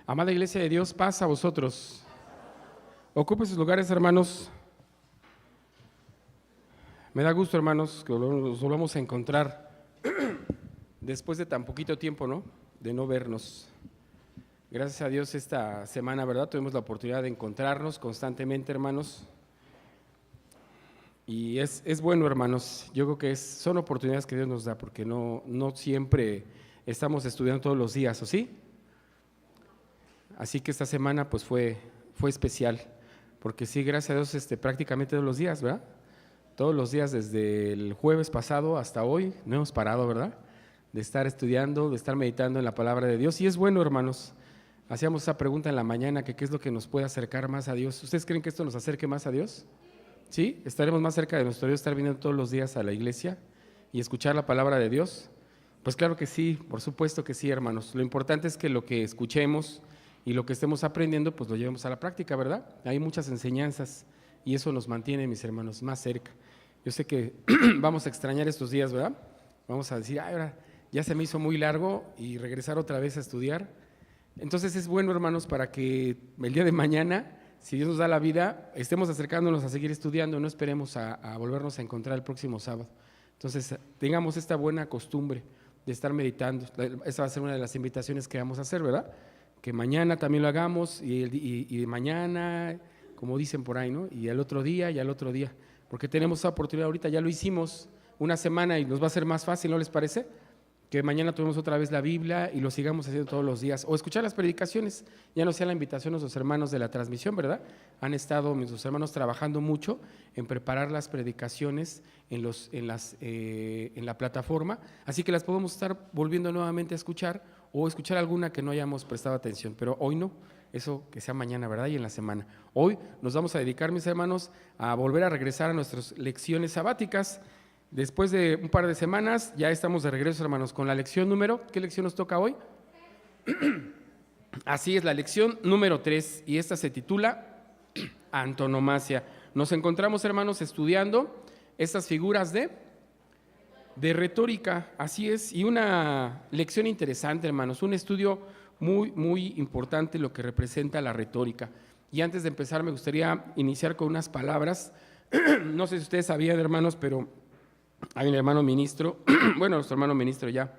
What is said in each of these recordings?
Amada Iglesia de Dios, paz a vosotros. Ocupen sus lugares, hermanos. Me da gusto, hermanos, que nos volvamos a encontrar después de tan poquito tiempo, ¿no? De no vernos. Gracias a Dios esta semana, ¿verdad? Tuvimos la oportunidad de encontrarnos constantemente, hermanos. Y es bueno, hermanos. Yo creo que son oportunidades que Dios nos da, porque no siempre estamos estudiando todos los días, ¿o sí? Así que esta semana pues fue especial, porque sí, gracias a Dios, prácticamente todos los días, ¿verdad? Todos los días desde el jueves pasado hasta hoy no hemos parado, ¿verdad? De estar estudiando, de estar meditando en la palabra de Dios. Y es bueno, hermanos. Hacíamos esa pregunta en la mañana, que qué es lo que nos puede acercar más a Dios. ¿Ustedes creen que esto nos acerque más a Dios? ¿Sí? ¿Estaremos más cerca de nuestro Dios, estar viniendo todos los días a la iglesia y escuchar la palabra de Dios? Pues claro que sí, por supuesto que sí, hermanos. Lo importante es que lo que escuchemos y lo que estemos aprendiendo, pues lo llevemos a la práctica, ¿verdad? Hay muchas enseñanzas y eso nos mantiene, mis hermanos, más cerca. Yo sé que vamos a extrañar estos días, ¿verdad? Vamos a decir, ay, ahora ya se me hizo muy largo y regresar otra vez a estudiar. Entonces es bueno, hermanos, para que el día de mañana, si Dios nos da la vida, estemos acercándonos a seguir estudiando, no esperemos a volvernos a encontrar el próximo sábado. Entonces tengamos esta buena costumbre de estar meditando. Esa va a ser una de las invitaciones que vamos a hacer, ¿verdad? Que mañana también lo hagamos y mañana, como dicen por ahí, ¿no? Y al otro día y al otro día, porque tenemos esa oportunidad ahorita, ya lo hicimos una semana y nos va a ser más fácil, ¿no les parece? Que mañana tomemos otra vez la Biblia y lo sigamos haciendo todos los días, o escuchar las predicaciones, ya no sea la invitación a nuestros hermanos de la transmisión, ¿verdad? Han estado nuestros hermanos trabajando mucho en preparar las predicaciones en la plataforma, así que las podemos estar volviendo nuevamente a escuchar, o escuchar alguna que no hayamos prestado atención, pero hoy no, eso que sea mañana, ¿verdad? Y en la semana. Hoy nos vamos a dedicar, mis hermanos, a volver a regresar a nuestras lecciones sabáticas. Después de un par de semanas ya estamos de regreso, hermanos, con la lección número, ¿qué lección nos toca hoy? Así es, la lección número 3, y esta se titula Antonomasia. Nos encontramos, hermanos, estudiando estas figuras de retórica, así es, y una lección interesante, hermanos, un estudio muy importante lo que representa la retórica. Y antes de empezar me gustaría iniciar con unas palabras. No sé si ustedes sabían, hermanos, pero hay un hermano ministro, bueno, nuestro hermano ministro ya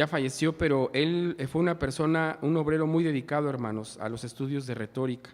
falleció, pero él fue una persona, un obrero muy dedicado, hermanos, a los estudios de retórica.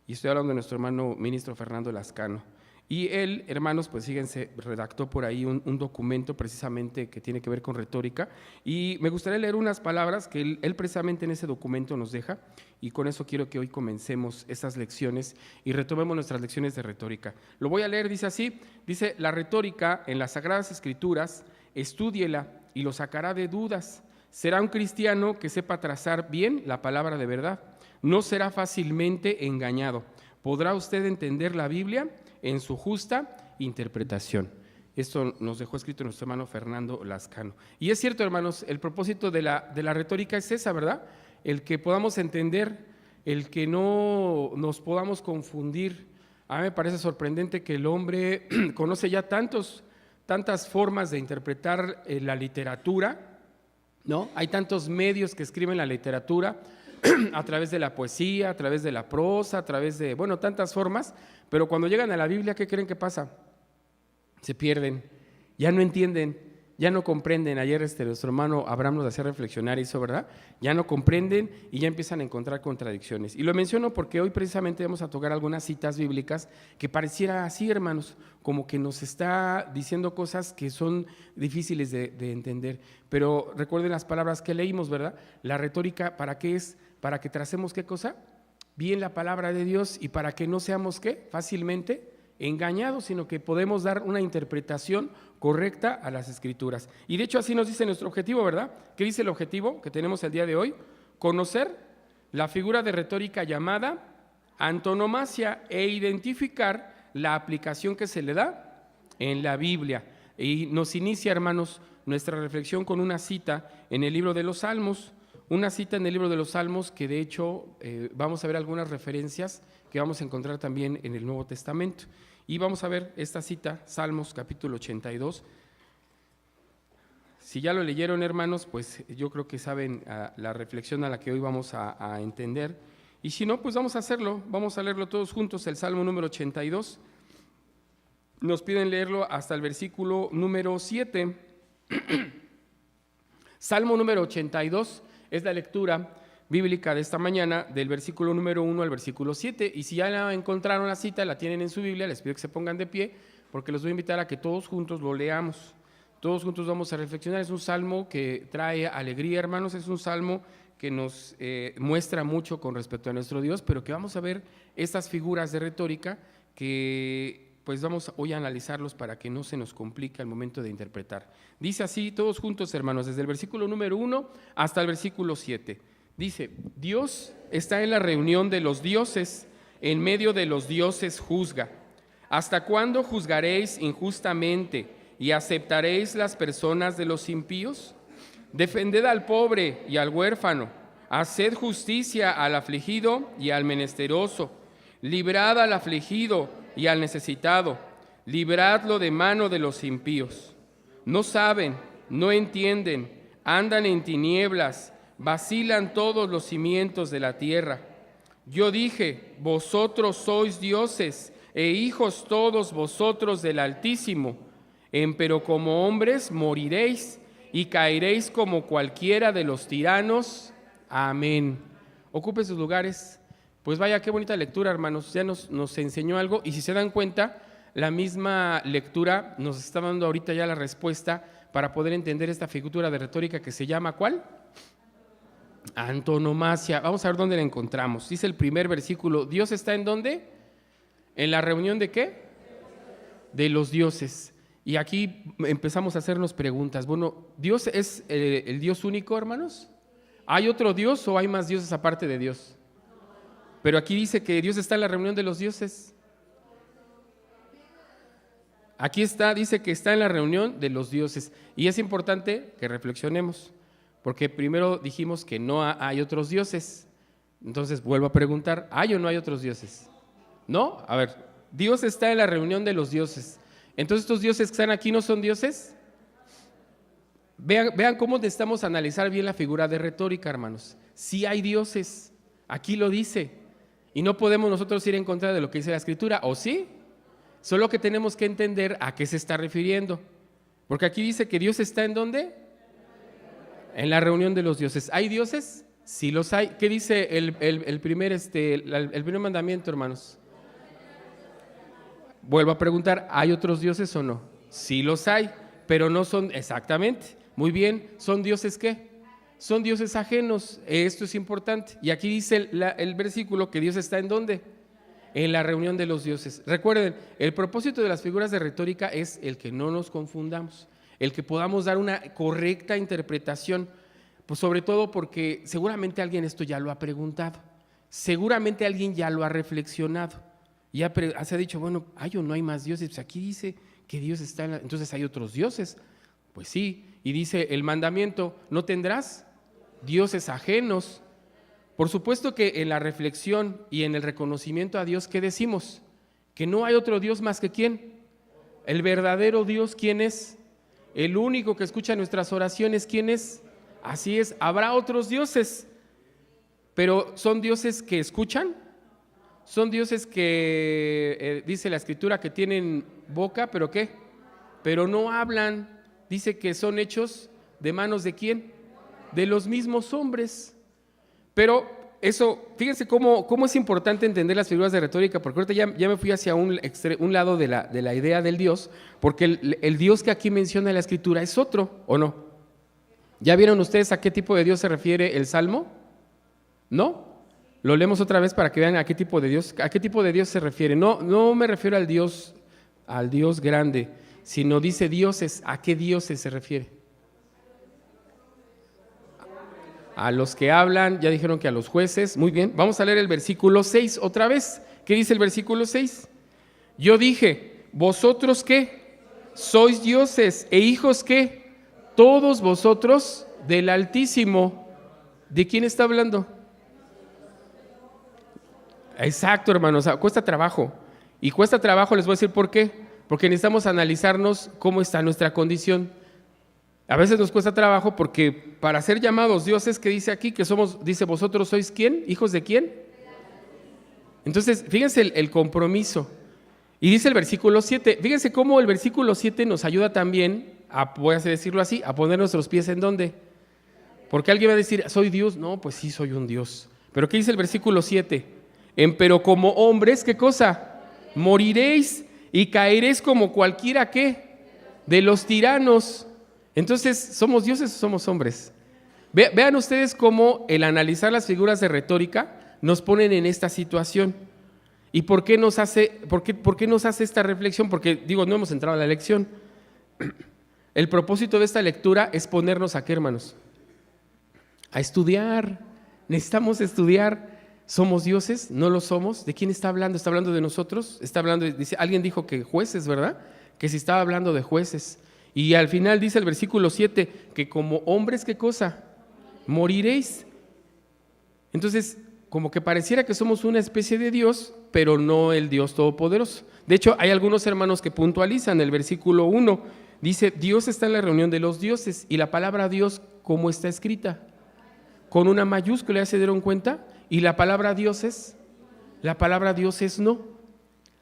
Y estoy hablando de nuestro hermano ministro Fernando Lascano. Y él, hermanos, pues fíjense, redactó por ahí un documento precisamente que tiene que ver con retórica, y me gustaría leer unas palabras que él precisamente en ese documento nos deja, y con eso quiero que hoy comencemos estas lecciones y retomemos nuestras lecciones de retórica. Lo voy a leer, dice así, dice: la retórica en las Sagradas Escrituras, estúdiela y lo sacará de dudas. Será un cristiano que sepa trazar bien la palabra de verdad, no será fácilmente engañado. ¿Podrá usted entender la Biblia en su justa interpretación? Esto nos dejó escrito nuestro hermano Fernando Lascano. Y es cierto, hermanos, el propósito de la retórica es esa, ¿verdad? El que podamos entender, el que no nos podamos confundir. A mí me parece sorprendente que el hombre conoce ya tantas formas de interpretar la literatura, ¿no? Hay tantos medios que escriben la literatura, a través de la poesía, a través de la prosa, a través de, bueno, tantas formas, pero cuando llegan a la Biblia, ¿qué creen que pasa? Se pierden, ya no entienden, ya no comprenden. Ayer nuestro hermano Abraham nos hacía reflexionar eso, ¿verdad? Ya no comprenden y ya empiezan a encontrar contradicciones. Y lo menciono porque hoy precisamente vamos a tocar algunas citas bíblicas que pareciera así, hermanos, como que nos está diciendo cosas que son difíciles de entender. Pero recuerden las palabras que leímos, ¿verdad? La retórica, ¿para qué es? Para que tracemos, ¿qué cosa? Bien la palabra de Dios, y para que no seamos, ¿qué? Fácilmente engañados, sino que podemos dar una interpretación correcta a las Escrituras. Y de hecho así nos dice nuestro objetivo, ¿verdad? ¿Qué dice el objetivo que tenemos el día de hoy? Conocer la figura de retórica llamada antonomasia e identificar la aplicación que se le da en la Biblia. Y nos inicia, hermanos, nuestra reflexión con una cita en el libro de los Salmos, una cita en el libro de los Salmos que de hecho vamos a ver algunas referencias que vamos a encontrar también en el Nuevo Testamento. Y vamos a ver esta cita, Salmos capítulo 82, Si ya lo leyeron, hermanos, pues yo creo que saben la reflexión a la que hoy vamos a entender. Y si no, pues vamos a hacerlo, vamos a leerlo todos juntos, el Salmo número 82. Nos piden leerlo hasta el versículo número 7. Salmo número 82 es la lectura bíblica de esta mañana, del versículo número 1 al versículo 7. Y si ya la encontraron la cita, la tienen en su Biblia, les pido que se pongan de pie, porque los voy a invitar a que todos juntos lo leamos. Todos juntos vamos a reflexionar. Es un salmo que trae alegría, hermanos, es un salmo que nos muestra mucho con respecto a nuestro Dios, pero que vamos a ver estas figuras de retórica que pues vamos hoy a analizarlos para que no se nos complique al momento de interpretar. Dice así, todos juntos, hermanos, desde el versículo número 1 hasta el versículo 7. Dice: Dios está en la reunión de los dioses, en medio de los dioses juzga. ¿Hasta cuándo juzgaréis injustamente y aceptaréis las personas de los impíos? Defended al pobre y al huérfano, haced justicia al afligido y al menesteroso, librad al afligido y al necesitado, libradlo de mano de los impíos. No saben, no entienden, andan en tinieblas, vacilan todos los cimientos de la tierra. Yo dije: vosotros sois dioses e hijos todos vosotros del Altísimo. Empero como hombres moriréis y caeréis como cualquiera de los tiranos. Amén. Ocupen sus lugares. Pues vaya, qué bonita lectura, hermanos. Ya nos enseñó algo, y si se dan cuenta, la misma lectura nos está dando ahorita ya la respuesta para poder entender esta figura de retórica que se llama, ¿cuál? Antonomasia. Vamos a ver dónde la encontramos. Dice el primer versículo: ¿Dios está en dónde? ¿En la reunión de qué? De los dioses. Y aquí empezamos a hacernos preguntas. Bueno, ¿Dios es el Dios único, hermanos? ¿Hay otro Dios o hay más dioses aparte de Dios? Pero aquí dice que Dios está en la reunión de los dioses. Aquí está, dice que está en la reunión de los dioses. Y es importante que reflexionemos, porque primero dijimos que no hay otros dioses. Entonces vuelvo a preguntar: ¿hay o no hay otros dioses? ¿No? A ver, Dios está en la reunión de los dioses. Entonces, ¿estos dioses que están aquí no son dioses? Vean cómo necesitamos analizar bien la figura de retórica, hermanos. Sí hay dioses, aquí lo dice. Y no podemos nosotros ir en contra de lo que dice la Escritura, ¿o sí? Solo que tenemos que entender a qué se está refiriendo. Porque aquí dice que Dios está ¿en dónde? En la reunión de los dioses. ¿Hay dioses? Sí los hay. ¿Qué dice el primer mandamiento, hermanos? Vuelvo a preguntar: ¿hay otros dioses o no? Sí los hay, pero no son exactamente. Muy bien, ¿son dioses qué? Son dioses ajenos. Esto es importante. Y aquí dice el versículo que Dios está ¿en dónde? En la reunión de los dioses. Recuerden, el propósito de las figuras de retórica es el que no nos confundamos, el que podamos dar una correcta interpretación, pues sobre todo porque seguramente alguien esto ya lo ha preguntado, seguramente alguien ya lo ha reflexionado, ya se ha dicho: bueno, ¿hay o no hay más dioses? Pues aquí dice que Dios está en entonces ¿hay otros dioses? Pues sí, y dice el mandamiento: no tendrás dioses ajenos. Por supuesto que en la reflexión y en el reconocimiento a Dios, ¿qué decimos? Que no hay otro Dios más que ¿quién? El verdadero Dios. ¿Quién es? El único que escucha nuestras oraciones. ¿Quién es? Así es, habrá otros dioses, pero ¿son dioses que escuchan? ¿Son dioses que, dice la Escritura, que tienen boca, pero qué? Pero no hablan. Dice que son hechos de manos ¿de quién? De los mismos hombres. Pero eso, fíjense cómo es importante entender las figuras de retórica, porque ahorita ya me fui hacia un lado de la idea del Dios, porque el Dios que aquí menciona la Escritura es otro, ¿o no? ¿Ya vieron ustedes a qué tipo de Dios se refiere el Salmo? ¿No? Lo leemos otra vez para que vean a qué tipo de Dios se refiere. No me refiero al Dios grande, sino dice dioses. ¿A qué dioses se refiere? A los que hablan, ya dijeron que a los jueces. Muy bien, vamos a leer el versículo 6 otra vez. ¿Qué dice el versículo 6? Yo dije: ¿vosotros qué? ¿Sois dioses e hijos qué? Todos vosotros del Altísimo. ¿De quién está hablando? Exacto, hermanos, cuesta trabajo. Y cuesta trabajo, les voy a decir por qué. Porque necesitamos analizarnos cómo está nuestra condición. A veces nos cuesta trabajo porque para ser llamados dioses, que dice aquí que somos, dice, vosotros sois ¿quién? ¿Hijos de quién? Entonces, fíjense el compromiso. Y dice el versículo 7, fíjense cómo el versículo 7 nos ayuda también, voy a decirlo así, a poner nuestros pies ¿en dónde? Porque alguien va a decir, ¿soy Dios? No, pues sí, soy un Dios. Pero ¿qué dice el versículo 7? Pero como hombres, ¿qué cosa? Moriréis y caeréis como cualquiera, ¿qué? De los tiranos. Entonces, ¿somos dioses o somos hombres? Vean ustedes cómo el analizar las figuras de retórica nos ponen en esta situación. ¿Y por qué nos hace esta reflexión? Porque, digo, no hemos entrado a la lección. El propósito de esta lectura es ponernos ¿a qué, hermanos? A estudiar. Necesitamos estudiar. ¿Somos dioses? ¿No lo somos? ¿De quién está hablando? ¿Está hablando de nosotros? ¿Está hablando alguien dijo que jueces, ¿verdad? Que si estaba hablando de jueces. Y al final dice el versículo 7, que como hombres, ¿qué cosa? Moriréis. Entonces, como que pareciera que somos una especie de Dios, pero no el Dios Todopoderoso. De hecho, hay algunos hermanos que puntualizan el versículo 1, dice, Dios está en la reunión de los dioses, y la palabra Dios, ¿cómo está escrita? Con una mayúscula, ¿ya se dieron cuenta? Y la palabra Dios es no.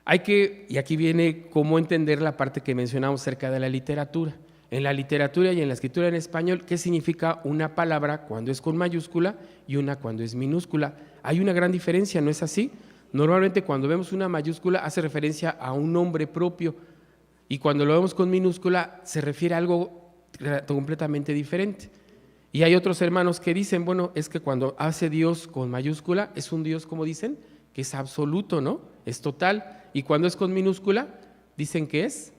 Y aquí viene cómo entender la parte que mencionamos acerca de la literatura. En la literatura y en la escritura en español, ¿qué significa una palabra cuando es con mayúscula y una cuando es minúscula? Hay una gran diferencia, ¿no es así? Normalmente cuando vemos una mayúscula hace referencia a un nombre propio y cuando lo vemos con minúscula se refiere a algo completamente diferente. Y hay otros hermanos que dicen, bueno, es que cuando hace Dios con mayúscula es un Dios, como dicen, que es absoluto, ¿no? Es total. Y cuando es con minúscula, dicen que es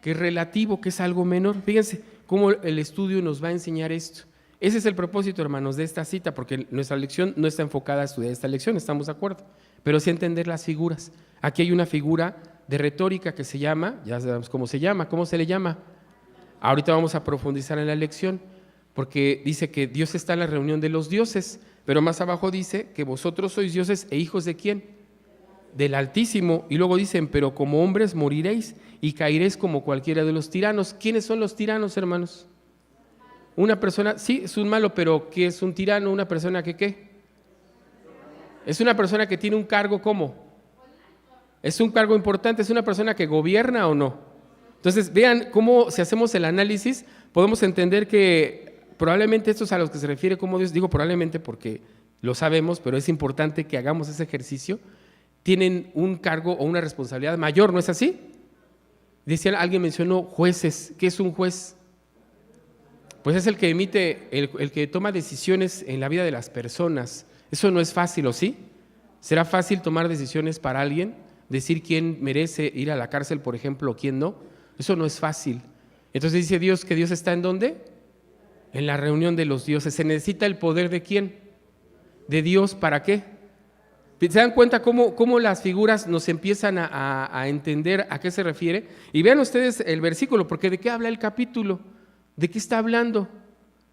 relativo, que es algo menor. Fíjense cómo el estudio nos va a enseñar esto. Ese es el propósito, hermanos, de esta cita, porque nuestra lección no está enfocada a estudiar esta lección, estamos de acuerdo, pero sí a entender las figuras. Aquí hay una figura de retórica que se llama, ya sabemos cómo se llama, ¿cómo se le llama? Ahorita vamos a profundizar en la lección, porque dice que Dios está en la reunión de los dioses, pero más abajo dice que vosotros sois dioses e hijos ¿de quién? Del Altísimo. Y luego dicen, pero como hombres moriréis y caeréis como cualquiera de los tiranos. ¿Quiénes son los tiranos, hermanos? Una persona, sí, es un malo, pero ¿qué es un tirano? Una persona que ¿qué? Es una persona que tiene un cargo, ¿cómo? Es un cargo importante, es una persona que gobierna o no. Entonces, vean cómo si hacemos el análisis, podemos entender que probablemente esto es a los que se refiere como Dios, digo probablemente porque lo sabemos, pero es importante que hagamos ese ejercicio, tienen un cargo o una responsabilidad mayor, ¿no es así? Decía, alguien mencionó jueces. ¿Qué es un juez? Pues es el que emite, el que toma decisiones en la vida de las personas. Eso no es fácil, ¿o sí? ¿Será fácil tomar decisiones para alguien? Decir quién merece ir a la cárcel, por ejemplo, o quién no. Eso no es fácil. Entonces dice Dios que Dios está ¿en dónde? En la reunión de los dioses. ¿Se necesita el poder de quién? De Dios, ¿para qué? ¿Se dan cuenta cómo las figuras nos empiezan a entender a qué se refiere? Y vean ustedes el versículo, porque ¿de qué habla el capítulo? ¿De qué está hablando?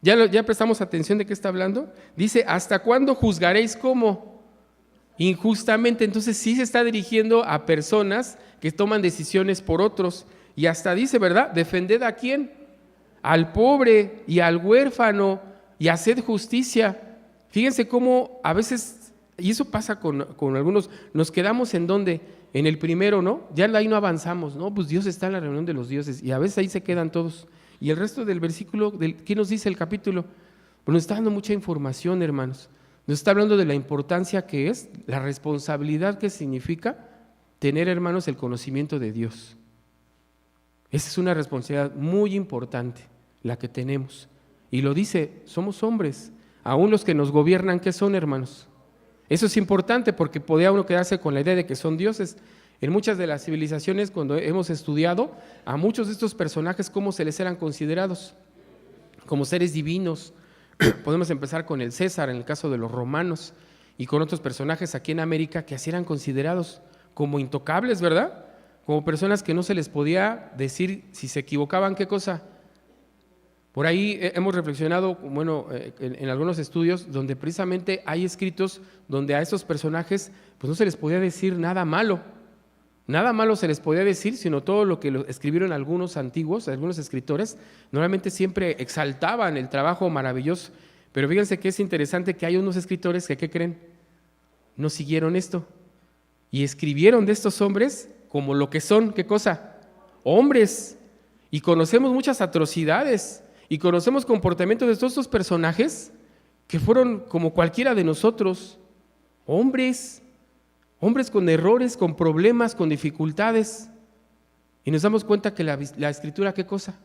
¿Ya prestamos atención de qué está hablando? Dice, ¿hasta cuándo juzgaréis cómo? Injustamente. Entonces sí se está dirigiendo a personas que toman decisiones por otros. Y hasta dice, ¿verdad? ¿Defended a quién? Al pobre y al huérfano y haced justicia. Fíjense cómo a veces... Y eso pasa con algunos, nos quedamos en donde, en el primero, ¿no? Ya ahí no avanzamos, ¿no? Pues Dios está en la reunión de los dioses y a veces ahí se quedan todos. Y el resto del versículo, ¿qué nos dice el capítulo? Pues nos está dando mucha información, hermanos. Nos está hablando de la importancia que es, la responsabilidad que significa tener, hermanos, el conocimiento de Dios. Esa es una responsabilidad muy importante, la que tenemos. Y lo dice, somos hombres. Aún los que nos gobiernan, ¿qué son, hermanos? Eso es importante porque podía uno quedarse con la idea de que son dioses. En muchas de las civilizaciones, cuando hemos estudiado a muchos de estos personajes, ¿cómo se les eran considerados? Como seres divinos. Podemos empezar con el César, en el caso de los romanos, y con otros personajes aquí en América que así eran considerados como intocables, ¿verdad? Como personas que no se les podía decir si se equivocaban, ¿qué cosa? Por ahí hemos reflexionado, bueno, en algunos estudios donde precisamente hay escritos donde a esos personajes pues no se les podía decir nada malo. Nada malo se les podía decir, sino todo lo que escribieron algunos antiguos, algunos escritores, normalmente siempre exaltaban el trabajo maravilloso. Pero fíjense que es interesante que hay unos escritores que, ¿qué creen? No siguieron esto y escribieron de estos hombres como lo que son, ¿qué cosa? Hombres. Y conocemos muchas atrocidades y conocemos comportamientos de todos estos personajes que fueron como cualquiera de nosotros, hombres con errores, con problemas, con dificultades. Y nos damos cuenta que la Escritura, ¿qué cosa?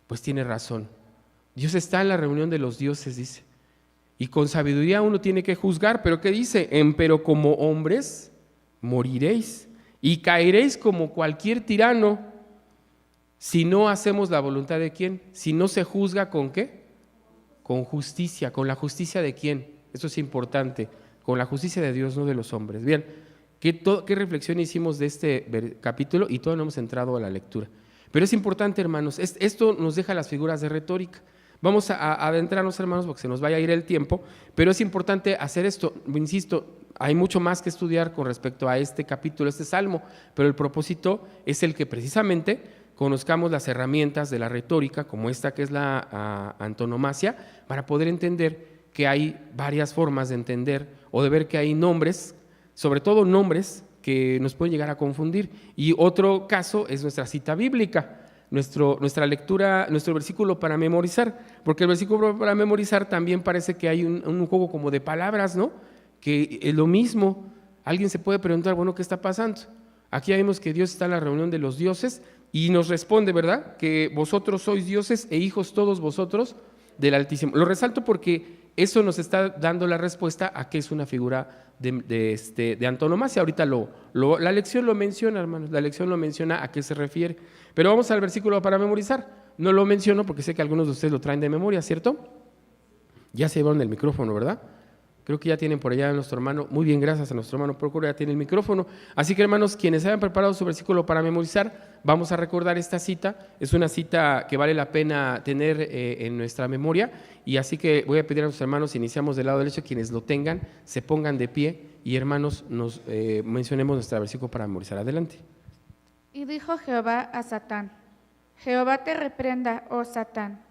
Pues tiene razón. Dios está en la reunión de los dioses, dice. Y con sabiduría uno tiene que juzgar, pero ¿qué dice? Pero como hombres moriréis y caeréis como cualquier tirano si no hacemos la voluntad de ¿quién? Si no se juzga ¿con qué? Con justicia. ¿Con la justicia de quién? Eso es importante. Con la justicia de Dios, no de los hombres. Bien, ¿qué reflexión hicimos de este capítulo? Y todavía no hemos entrado a la lectura. Pero es importante, hermanos, esto nos deja las figuras de retórica. Vamos a adentrarnos, hermanos, porque se nos vaya a ir el tiempo, pero es importante hacer esto. Insisto, hay mucho más que estudiar con respecto a este capítulo, este salmo, pero el propósito es el que precisamente conozcamos las herramientas de la retórica, como esta que es la antonomasia, para poder entender que hay varias formas de entender o de ver que hay nombres, sobre todo nombres que nos pueden llegar a confundir. Y otro caso es nuestra cita bíblica, nuestra lectura, nuestro versículo para memorizar, porque el versículo para memorizar también parece que hay un juego como de palabras, ¿no? Que es lo mismo. Alguien se puede preguntar, bueno, ¿qué está pasando? Aquí vemos que Dios está en la reunión de los dioses y nos responde, ¿verdad? Que vosotros sois dioses e hijos todos vosotros del Altísimo. Lo resalto porque eso nos está dando la respuesta a que es una figura de antonomasia. Ahorita la lección lo menciona, hermanos, la lección lo menciona a qué se refiere. Pero vamos al versículo para memorizar. No lo menciono porque sé que algunos de ustedes lo traen de memoria, ¿cierto? Ya se llevaron el micrófono, ¿verdad? Creo que ya tienen por allá a nuestro hermano. Muy bien, gracias a nuestro hermano Procuro, ya tiene el micrófono. Así que, hermanos, quienes hayan preparado su versículo para memorizar, vamos a recordar esta cita. Es una cita que vale la pena tener en nuestra memoria. Y así que voy a pedir a nuestros hermanos, iniciamos del lado derecho, quienes lo tengan, se pongan de pie y, hermanos, nos mencionemos nuestro versículo para memorizar. Adelante. Y dijo Jehová a Satán: Jehová te reprenda, oh Satán.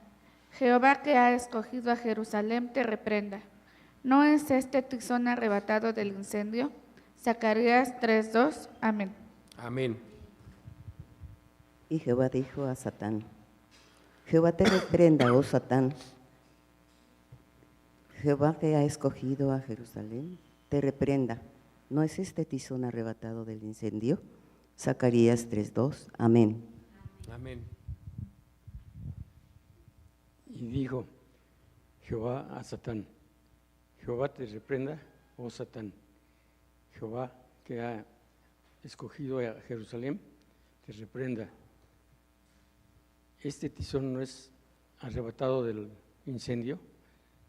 Jehová que ha escogido a Jerusalén te reprenda. ¿No es este tizón arrebatado del incendio? Zacarías 3:2. Amén. Amén. Y Jehová dijo a Satán: Jehová te reprenda, oh Satán. Jehová que ha escogido a Jerusalén te reprenda. ¿No es este tizón arrebatado del incendio? Zacarías 3:2. Amén. Amén. Y dijo Jehová a Satán: Jehová te reprenda, oh Satán. Jehová que ha escogido a Jerusalén te reprenda. Este tizón no es arrebatado del incendio.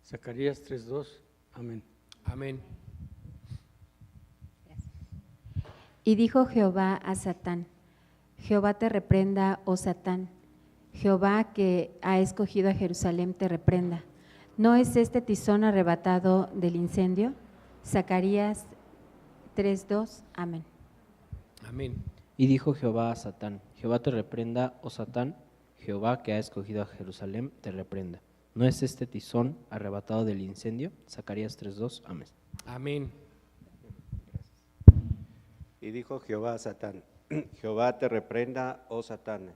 Zacarías 3:2. Amén. Amén. Y dijo Jehová a Satán: Jehová te reprenda, oh Satán. Jehová que ha escogido a Jerusalén te reprenda. ¿No es este tizón arrebatado del incendio? Zacarías 3:2. Amén. Amén. Y dijo Jehová a Satán: Jehová te reprenda, oh Satán. Jehová que ha escogido a Jerusalén te reprenda. ¿No es este tizón arrebatado del incendio? Zacarías 3:2. Amén. Amén. Y dijo Jehová a Satán: Jehová te reprenda, oh Satán.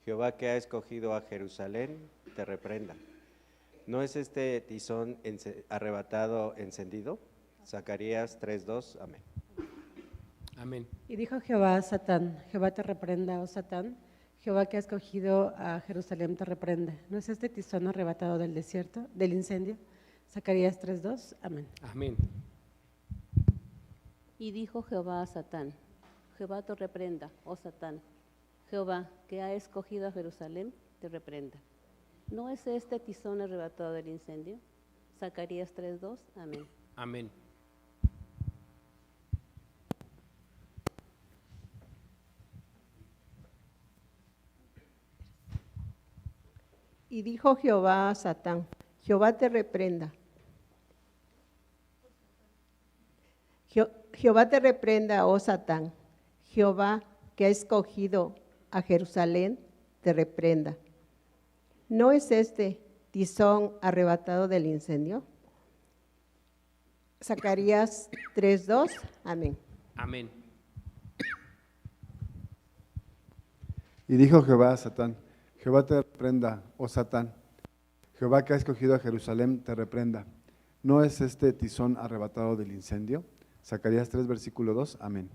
Jehová que ha escogido a Jerusalén te reprenda. ¿No es este tizón arrebatado encendido? Zacarías 3:2. Amén. Amén. Y dijo Jehová a Satán: Jehová te reprenda, oh Satán. Jehová que ha escogido a Jerusalén te reprenda. ¿No es este tizón arrebatado del desierto, del incendio? Zacarías 3:2. Amén. Amén. Y dijo Jehová a Satán: Jehová te reprenda, oh Satán. Jehová que ha escogido a Jerusalén te reprenda. ¿No es este tizón arrebatado del incendio? Zacarías 3:2. Amén. Amén. Y dijo Jehová a Satán: Jehová te reprenda. Jehová te reprenda, oh Satán. Jehová que ha escogido a Jerusalén, te reprenda. ¿No es este tizón arrebatado del incendio? Zacarías 3:2, amén. Amén. Y dijo Jehová a Satán, Jehová te reprenda, oh Satán, Jehová que ha escogido a Jerusalén te reprenda. ¿No es este tizón arrebatado del incendio? Zacarías 3, versículo 2, amén.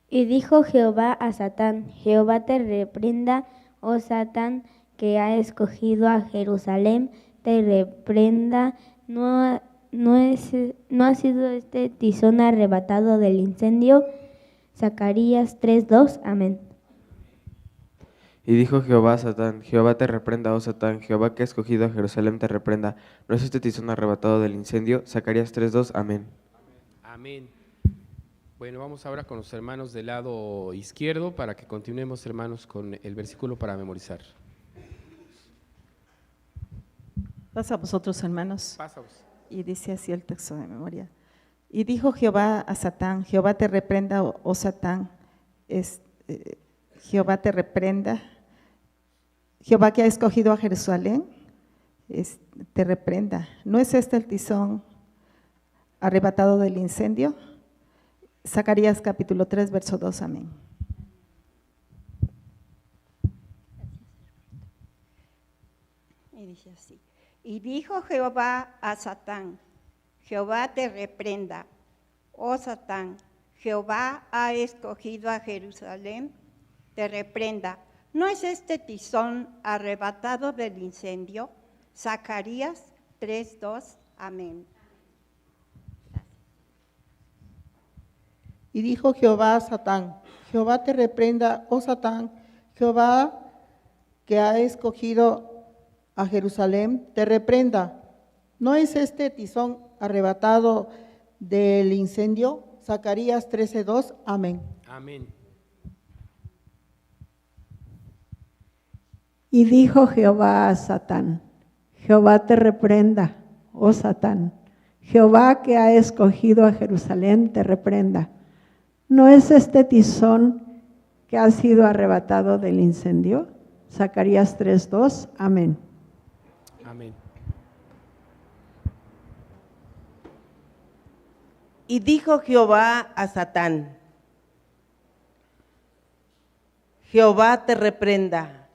Y dijo Jehová a Satán, Jehová te reprenda, oh Satán, que ha escogido a Jerusalén, te reprenda. ¿No ha sido este tizón arrebatado del incendio? Zacarías 3:2, amén. Y dijo Jehová a Satán, Jehová te reprenda, oh Satán, Jehová que ha escogido a Jerusalén te reprenda. ¿No es este tizón arrebatado del incendio? Zacarías 3:2, amén. Amén. Bueno, vamos ahora con los hermanos del lado izquierdo para que continuemos, hermanos, con el versículo para memorizar. Pasa a vosotros, hermanos. Pasa a vos. Y dice así el texto de memoria. Y dijo Jehová a Satán, Jehová te reprenda, oh Satán, Jehová te reprenda, Jehová que ha escogido a Jerusalén, te reprenda. ¿No es este el tizón arrebatado del incendio? Zacarías capítulo 3, verso 2, amén. Y dice así. Y dijo Jehová a Satán, Jehová te reprenda, oh Satán, Jehová ha escogido a Jerusalén, te reprenda. ¿No es este tizón arrebatado del incendio? Zacarías 3:2, amén. Y dijo Jehová a Satán, Jehová te reprenda, oh Satán, Jehová que ha escogido a Jerusalén, te reprenda. ¿No es este tizón arrebatado del incendio? Zacarías 13:2, amén. Amén. Y dijo Jehová a Satán, Jehová te reprenda, oh Satán, Jehová que ha escogido a Jerusalén, te reprenda. ¿No es este tizón que ha sido arrebatado del incendio? Zacarías 3:2, amén. Amén. Y dijo Jehová a Satán, Jehová te reprenda,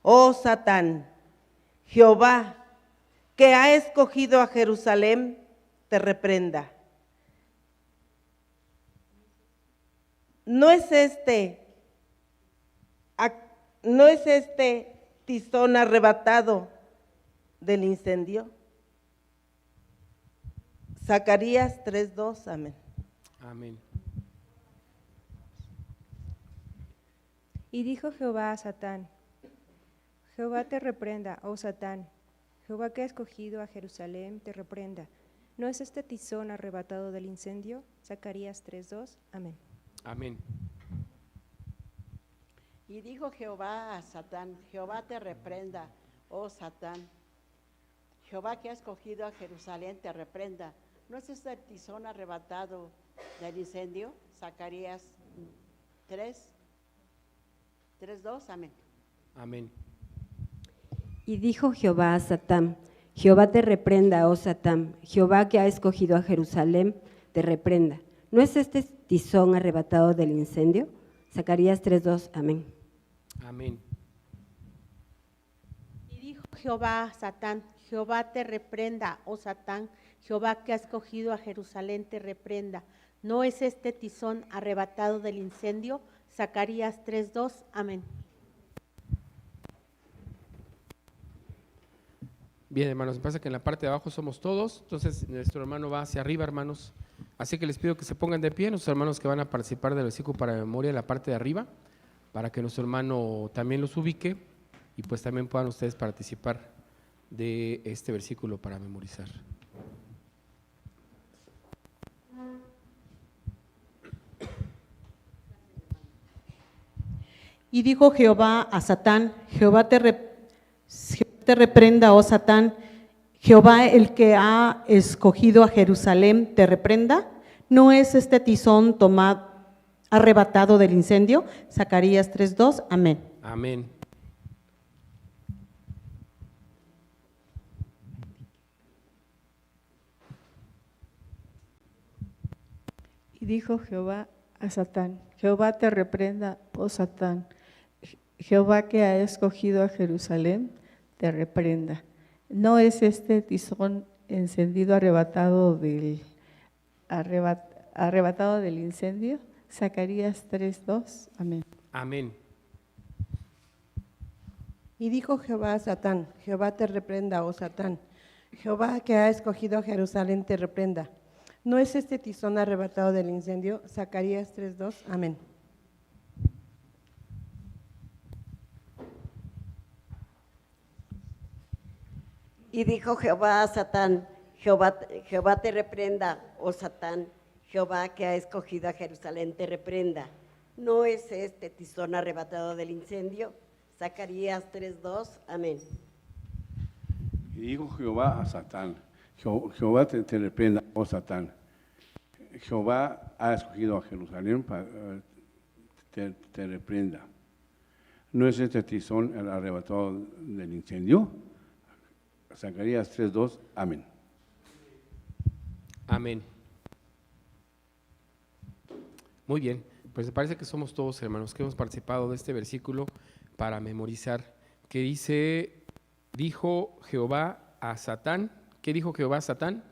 oh Satán, Jehová que ha escogido a Jerusalén, te reprenda. ¿No es este tizón arrebatado del incendio? Zacarías 3:2, amén. Amén. Y dijo Jehová a Satán, Jehová te reprenda, oh Satán, Jehová que ha escogido a Jerusalén, te reprenda. ¿No es este tizón arrebatado del incendio? Zacarías 3:2, amén. Amén. Y dijo Jehová a Satán, Jehová te reprenda, oh Satán, Jehová que ha escogido a Jerusalén, te reprenda. ¿No es este tizón arrebatado del incendio? Zacarías 3:2, amén. Amén. Y dijo Jehová a Satán, Jehová te reprenda, oh Satán, Jehová que ha escogido a Jerusalén, te reprenda. ¿No es este tizón arrebatado del incendio? Zacarías 3:2, amén. Amén. Y dijo Jehová a Satán, Jehová te reprenda, oh Satán, Jehová que ha escogido a Jerusalén, te reprenda. ¿No es este tizón arrebatado del incendio? Zacarías 3:2, amén. Bien, hermanos, me pasa que en la parte de abajo somos todos, entonces nuestro hermano va hacia arriba, hermanos. Así que les pido que se pongan de pie, nuestros hermanos que van a participar del versículo para memoria en la parte de arriba, para que nuestro hermano también los ubique y pues también puedan ustedes participar de este versículo para memorizar. Y dijo Jehová a Satán, Jehová te reprenda, oh Satán, Jehová el que ha escogido a Jerusalén, te reprenda. ¿No es este tizón arrebatado del incendio. Zacarías 3:2. Amén. Amén. Y dijo Jehová a Satán: Jehová te reprenda, oh Satán. Jehová que ha escogido a Jerusalén, te reprenda. ¿No es este tizón encendido arrebatado del incendio? Zacarías 3:2. Amén. Amén. Y dijo Jehová a Satán: Jehová te reprenda, oh Satán. Jehová que ha escogido a Jerusalén te reprenda. ¿No es este tizón arrebatado del incendio? Zacarías 3:2. Amén. Y dijo Jehová a Satán: Jehová te reprenda, oh Satán. Jehová que ha escogido a Jerusalén te reprenda. ¿No es este tizón arrebatado del incendio? Zacarías 3:2. Amén. Y dijo Jehová a Satán: Jehová te reprenda, oh Satán. Jehová ha escogido a Jerusalén, te reprenda. ¿No es este tizón el arrebatado del incendio? Zacarías 3:2. Amén. Amén. Muy bien, pues me parece que somos todos hermanos que hemos participado de este versículo para memorizar, que dice, dijo Jehová a Satán. ¿Qué dijo Jehová a Satán?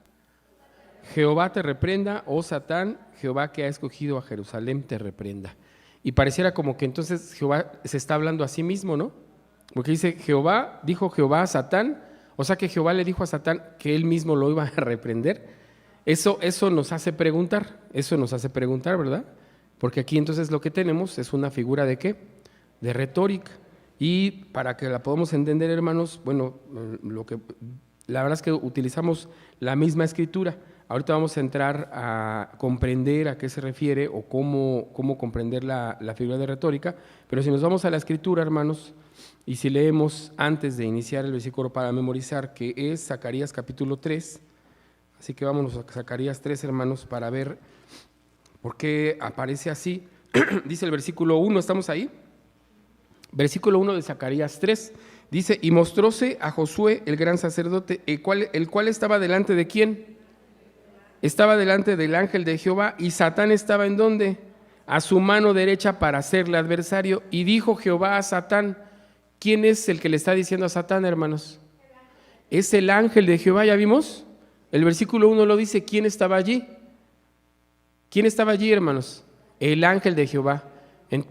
Jehová te reprenda, oh Satán, Jehová que ha escogido a Jerusalén te reprenda. Y pareciera como que entonces Jehová se está hablando a sí mismo, ¿no? Porque dice Jehová, dijo Jehová a Satán, o sea que Jehová le dijo a Satán que él mismo lo iba a reprender. Eso nos hace preguntar, ¿verdad? Porque aquí entonces lo que tenemos es una figura ¿de qué? De retórica. Y para que la podamos entender, hermanos, bueno, la verdad es que utilizamos la misma escritura. Ahorita vamos a entrar a comprender a qué se refiere o cómo comprender la figura de retórica, pero si nos vamos a la escritura, hermanos, y si leemos antes de iniciar el versículo para memorizar, que es Zacarías capítulo 3, así que vámonos a Zacarías 3, hermanos, para ver por qué aparece así. Dice el versículo 1, ¿estamos ahí? Versículo 1 de Zacarías 3, dice, y mostróse a Josué, el gran sacerdote, el cual estaba delante de ¿quién? Estaba delante del ángel de Jehová, y Satán estaba ¿en dónde? A su mano derecha para hacerle adversario. Y dijo Jehová a Satán, ¿quién es el que le está diciendo a Satán, hermanos? Es el ángel de Jehová, ¿ya vimos? El versículo 1 lo dice, ¿quién estaba allí? ¿Quién estaba allí, hermanos? El ángel de Jehová.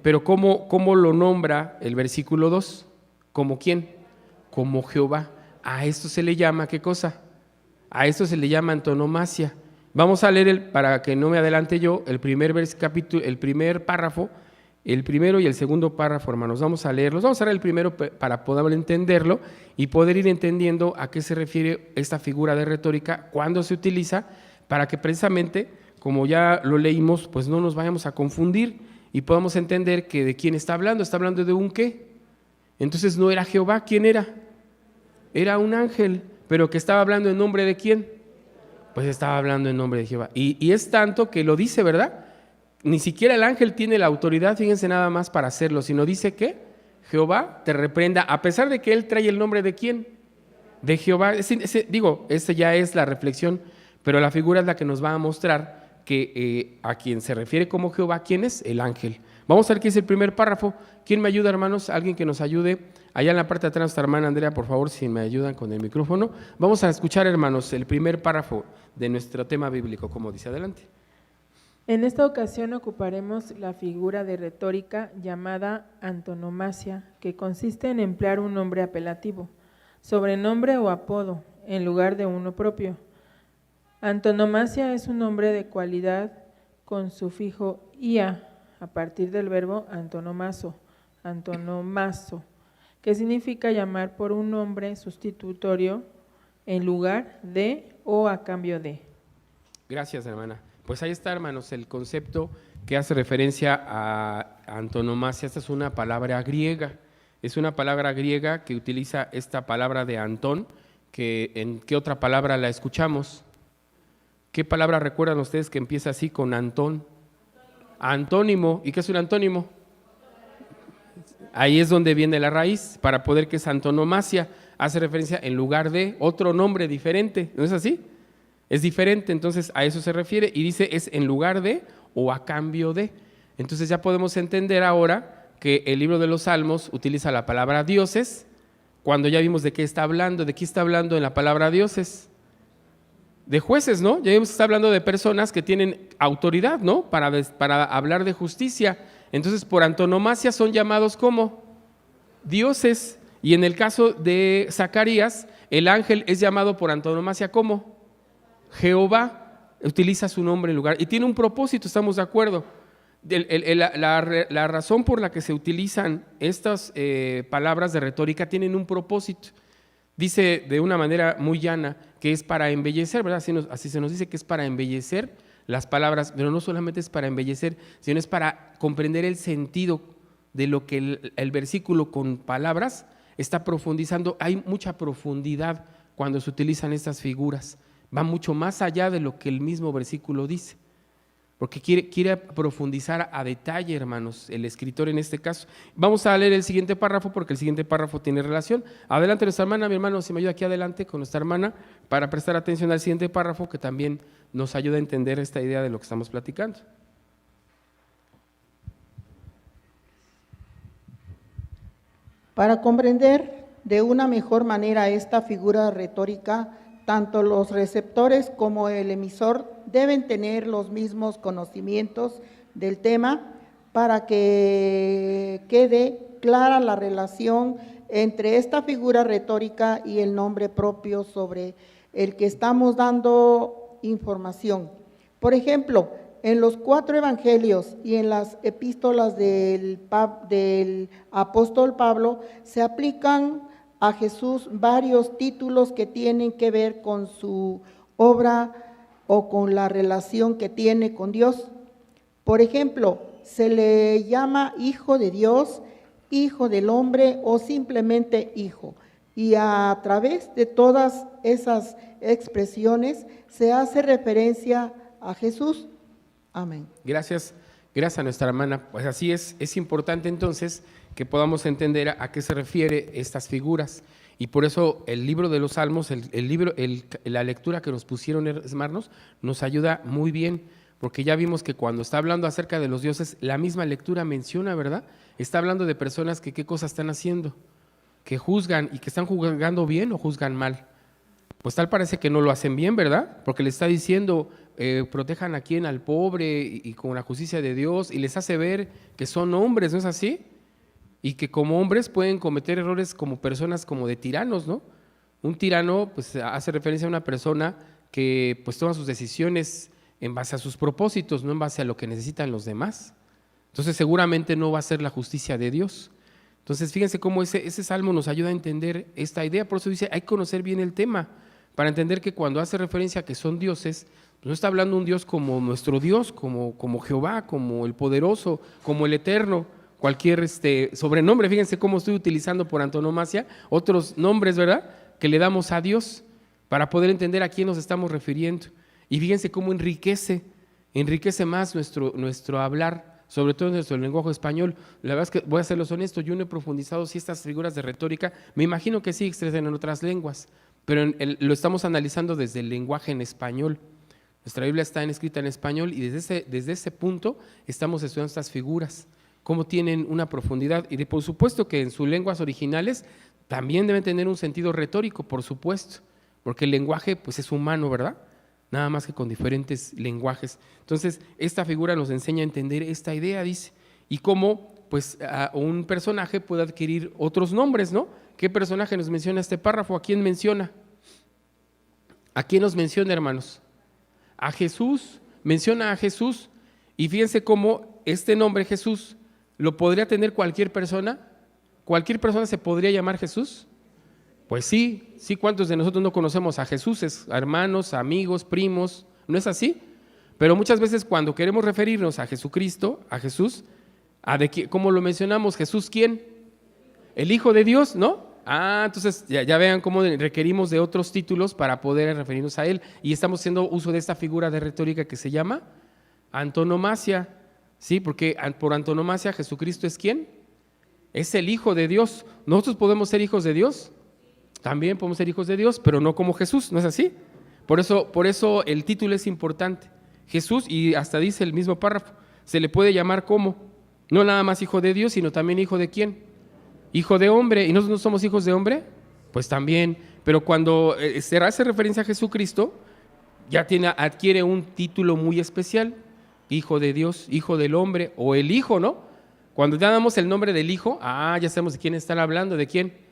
Pero ¿cómo lo nombra el versículo 2? ¿Como quién? Como Jehová. A esto se le llama, ¿qué cosa? A esto se le llama antonomasia. Vamos a leer, para que no me adelante yo, el primer párrafo, el primero y el segundo párrafo, hermanos. Vamos a leerlos. Vamos a leer el primero para poder entenderlo y poder ir entendiendo a qué se refiere esta figura de retórica, cuándo se utiliza, para que precisamente, como ya lo leímos, pues no nos vayamos a confundir y podamos entender que de quién está hablando. Está hablando de un qué. Entonces no era Jehová, ¿quién era? Era un ángel, pero que estaba hablando en nombre de quién. Pues estaba hablando en nombre de Jehová. Y es tanto que lo dice, ¿verdad? Ni siquiera el ángel tiene la autoridad, fíjense nada más para hacerlo, sino dice que Jehová te reprenda, a pesar de que él trae el nombre de quién, de Jehová. Esa ya es la reflexión, pero la figura es la que nos va a mostrar que a quien se refiere como Jehová, ¿quién es? El ángel. Vamos a ver qué es el primer párrafo. ¿Quién me ayuda, hermanos? Alguien que nos ayude. Allá en la parte de atrás, nuestra hermana Andrea, por favor, si me ayudan con el micrófono. Vamos a escuchar, hermanos, el primer párrafo de nuestro tema bíblico, como dice. Adelante. En esta ocasión ocuparemos la figura de retórica llamada antonomasia, que consiste en emplear un nombre apelativo, sobrenombre o apodo, en lugar de uno propio. Antonomasia es un nombre de cualidad con sufijo ia, a partir del verbo antonomaso, que significa llamar por un nombre sustitutorio en lugar de o a cambio de. Gracias, hermana. Pues ahí está, hermanos, el concepto que hace referencia a antonomasia. Esta es una palabra griega. Es una palabra griega que utiliza esta palabra de Antón, que ¿en qué otra palabra la escuchamos? ¿Qué palabra recuerdan ustedes que empieza así con Antón? Antónimo. ¿Y qué es un antónimo? Ahí es donde viene la raíz, para poder que es antonomasia, hace referencia en lugar de otro nombre diferente, ¿no es así? Es diferente, entonces a eso se refiere y dice es en lugar de o a cambio de. Entonces ya podemos entender ahora que el libro de los Salmos utiliza la palabra dioses, cuando ya vimos de qué está hablando, en la palabra dioses. De jueces, ¿no? Ya vimos que está hablando de personas que tienen autoridad, ¿no? Para hablar de justicia. Entonces, por antonomasia son llamados como dioses. Y en el caso de Zacarías, el ángel es llamado por antonomasia como Jehová. Utiliza su nombre en lugar. Y tiene un propósito, estamos de acuerdo. La razón por la que se utilizan estas palabras de retórica tienen un propósito. Dice de una manera muy llana que es para embellecer, ¿verdad? Así se nos dice que es para embellecer las palabras, pero no solamente es para embellecer, sino es para comprender el sentido de lo que el versículo con palabras está profundizando. Hay mucha profundidad cuando se utilizan estas figuras, va mucho más allá de lo que el mismo versículo dice. Porque quiere profundizar a detalle, hermanos, el escritor en este caso. Vamos a leer el siguiente párrafo porque el siguiente párrafo tiene relación. Adelante nuestra hermana, mi hermano, si me ayuda aquí adelante con nuestra hermana para prestar atención al siguiente párrafo que también nos ayuda a entender esta idea de lo que estamos platicando. Para comprender de una mejor manera esta figura retórica, tanto los receptores como el emisor deben tener los mismos conocimientos del tema para que quede clara la relación entre esta figura retórica y el nombre propio sobre el que estamos dando información. Por ejemplo, en los 4 evangelios y en las epístolas del apóstol Pablo se aplican a Jesús varios títulos que tienen que ver con su obra o con la relación que tiene con Dios. Por ejemplo, se le llama Hijo de Dios, Hijo del Hombre o simplemente Hijo. Y a través de todas esas expresiones se hace referencia a Jesús. Amén. Gracias a nuestra hermana. Pues así es importante entonces que podamos entender a qué se refiere estas figuras. Y por eso el libro de los Salmos, la lectura que nos pusieron hermanos, nos ayuda muy bien, porque ya vimos que cuando está hablando acerca de los dioses, la misma lectura menciona, ¿verdad? Está hablando de personas que qué cosas están haciendo, que juzgan y que están juzgando bien o juzgan mal. Pues tal parece que no lo hacen bien, ¿verdad? Porque le está diciendo, protejan a quien, al pobre y con la justicia de Dios, y les hace ver que son hombres, ¿no es así? Y que como hombres pueden cometer errores como personas como de tiranos, ¿no? Un tirano pues hace referencia a una persona que pues toma sus decisiones en base a sus propósitos, no en base a lo que necesitan los demás. Entonces seguramente no va a ser la justicia de Dios. Entonces fíjense cómo ese salmo nos ayuda a entender esta idea, por eso dice, hay que conocer bien el tema, para entender que cuando hace referencia a que son dioses, pues no está hablando un Dios como nuestro Dios, como Jehová, como el poderoso, como el eterno, cualquier sobrenombre. Fíjense cómo estoy utilizando por antonomasia otros nombres, ¿verdad?, que le damos a Dios para poder entender a quién nos estamos refiriendo. Y fíjense cómo enriquece más nuestro hablar, sobre todo en nuestro lenguaje español. La verdad es que voy a serlos honestos, yo no he profundizado si estas figuras de retórica, me imagino que sí existen en otras lenguas, pero lo estamos analizando desde el lenguaje en español. Nuestra Biblia está escrita en español y desde ese punto estamos estudiando estas figuras, cómo tienen una profundidad, y por supuesto que en sus lenguas originales también deben tener un sentido retórico, por supuesto, porque el lenguaje pues es humano, ¿verdad? Nada más que con diferentes lenguajes. Entonces, esta figura nos enseña a entender esta idea, dice, y cómo pues un personaje puede adquirir otros nombres, ¿no? ¿Qué personaje nos menciona este párrafo? ¿A quién menciona? ¿A quién nos menciona, hermanos? A Jesús, menciona a Jesús, y fíjense cómo este nombre Jesús ¿lo podría tener cualquier persona? ¿Cualquier persona se podría llamar Jesús? Pues sí, ¿cuántos de nosotros no conocemos a Jesús? Hermanos, amigos, primos, ¿no es así? Pero muchas veces cuando queremos referirnos a Jesucristo, a Jesús, ¿cómo lo mencionamos? ¿Jesús quién? El Hijo de Dios, ¿no? Entonces ya vean cómo requerimos de otros títulos para poder referirnos a Él, y estamos haciendo uso de esta figura de retórica que se llama antonomasia. ¿sí? Porque por antonomasia Jesucristo es ¿quién? Es el Hijo de Dios. ¿Nosotros podemos ser hijos de Dios? También podemos ser hijos de Dios, pero no como Jesús, ¿no es así? Por eso el título es importante. Jesús, y hasta dice el mismo párrafo, se le puede llamar como, no nada más hijo de Dios, sino también hijo de ¿quién? Hijo de hombre. ¿Y nosotros no somos hijos de hombre? Pues también, pero cuando se hace referencia a Jesucristo, ya adquiere un título muy especial, Hijo de Dios, Hijo del hombre, o el Hijo, ¿no? Cuando ya damos el nombre del Hijo, ya sabemos de quién están hablando, ¿de quién?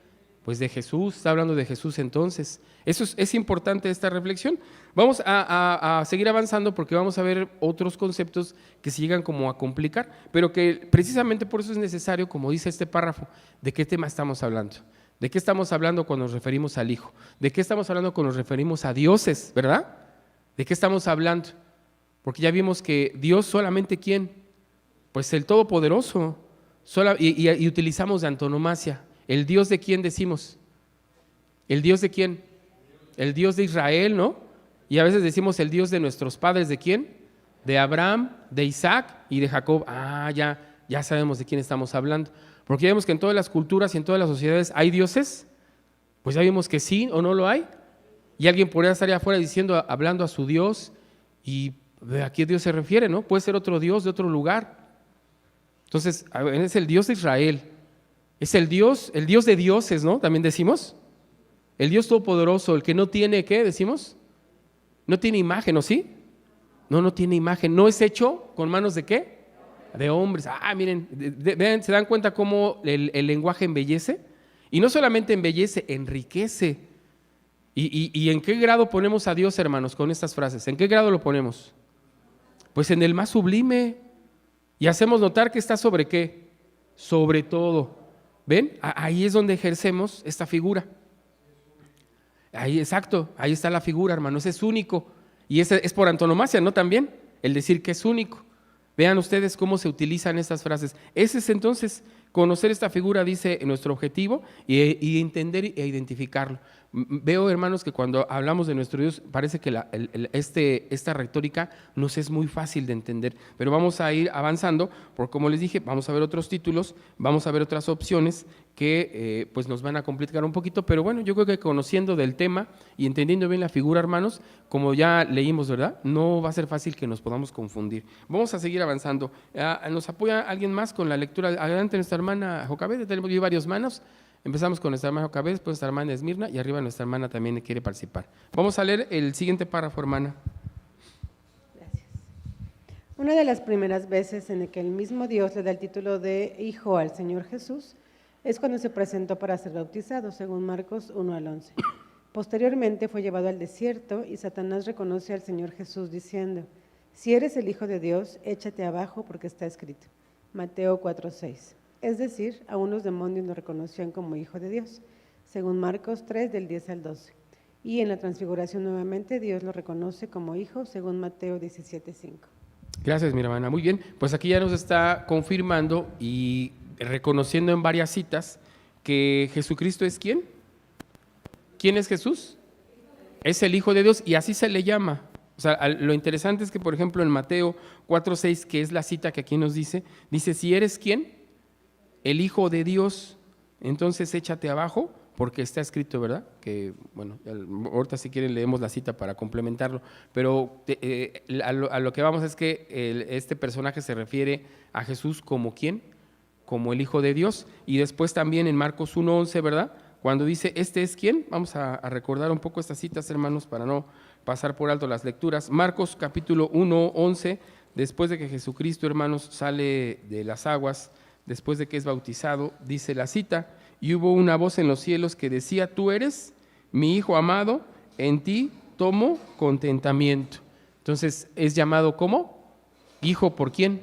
Pues de Jesús, está hablando de Jesús entonces. Eso es importante esta reflexión. Vamos a seguir avanzando porque vamos a ver otros conceptos que se llegan como a complicar, pero que precisamente por eso es necesario, como dice este párrafo, de qué tema estamos hablando. ¿De qué estamos hablando cuando nos referimos al Hijo? ¿De qué estamos hablando cuando nos referimos a dioses, verdad? ¿De qué estamos hablando? Porque ya vimos que Dios solamente ¿quién? Pues el Todopoderoso. Y utilizamos de antonomasia. ¿El Dios de quién decimos? ¿El Dios de quién? El Dios de Israel, ¿no? Y a veces decimos el Dios de nuestros padres, ¿de quién? De Abraham, de Isaac y de Jacob. Ya sabemos de quién estamos hablando. Porque ya vemos que en todas las culturas y en todas las sociedades hay dioses. Pues ya vimos que sí o no lo hay. Y alguien podría estar allá afuera hablando a su Dios, y ¿a qué Dios se refiere, no? Puede ser otro Dios de otro lugar. Entonces, es el Dios de Israel. Es el Dios de dioses, ¿no? También decimos. El Dios Todopoderoso, el que no tiene, ¿qué decimos? No tiene imagen, ¿o sí? No tiene imagen. ¿No es hecho con manos de qué? De hombres. Miren, vean, ¿se dan cuenta cómo el lenguaje embellece? Y no solamente embellece, enriquece. ¿Y en qué grado ponemos a Dios, hermanos, con estas frases? ¿En qué grado lo ponemos? Pues en el más sublime. Y hacemos notar que está sobre ¿qué? Sobre todo. ¿Ven? Ahí es donde ejercemos esta figura. Ahí, exacto, ahí está la figura, hermanos, es único. Y es por antonomasia, ¿no? También, el decir que es único. Vean ustedes cómo se utilizan estas frases. Ese es entonces, conocer esta figura, dice, nuestro objetivo, y entender e identificarlo. Veo, hermanos, que cuando hablamos de nuestro Dios, parece que esta retórica nos es muy fácil de entender, pero vamos a ir avanzando, porque como les dije, vamos a ver otros títulos, vamos a ver otras opciones que pues nos van a complicar un poquito, pero bueno, yo creo que conociendo del tema y entendiendo bien la figura, hermanos, como ya leímos, ¿verdad? No va a ser fácil que nos podamos confundir. Vamos a seguir avanzando. ¿Nos apoya alguien más con la lectura? Adelante, nuestra hermana Jocabed, tenemos varias manos. Empezamos con nuestra hermana Jocabed, después nuestra hermana Esmirna y arriba nuestra hermana también quiere participar. Vamos a leer el siguiente párrafo, hermana. Gracias. Una de las primeras veces en que el mismo Dios le da el título de Hijo al Señor Jesús es cuando se presentó para ser bautizado, según Marcos 1 al 11. Posteriormente fue llevado al desierto y Satanás reconoce al Señor Jesús diciendo: si eres el Hijo de Dios, échate abajo porque está escrito. Mateo 4:6. Es decir, a unos demonios lo reconocían como Hijo de Dios, según Marcos 3 del 10 al 12. Y en la transfiguración nuevamente Dios lo reconoce como Hijo, según Mateo 17:5. Gracias, mi hermana. Muy bien, pues aquí ya nos está confirmando y reconociendo en varias citas que Jesucristo es ¿quién? ¿Quién es Jesús? Es el Hijo de Dios y así se le llama. O sea, lo interesante es que, por ejemplo, en Mateo 4:6, que es la cita que aquí nos dice, si eres ¿quién? El Hijo de Dios, entonces échate abajo, porque está escrito, ¿verdad? Que, bueno, ahorita si quieren leemos la cita para complementarlo, pero a lo que vamos es que este personaje se refiere a Jesús como ¿quién? Como el Hijo de Dios, y después también en Marcos 1:11, ¿verdad? Cuando dice, ¿este es quién? Vamos a recordar un poco estas citas, hermanos, para no pasar por alto las lecturas. Marcos capítulo 1:11, después de que Jesucristo, hermanos, sale de las aguas, después de que es bautizado, dice la cita, y hubo una voz en los cielos que decía, tú eres mi Hijo amado, en ti tomo contentamiento. Entonces, es llamado ¿cómo? Hijo, ¿por quién?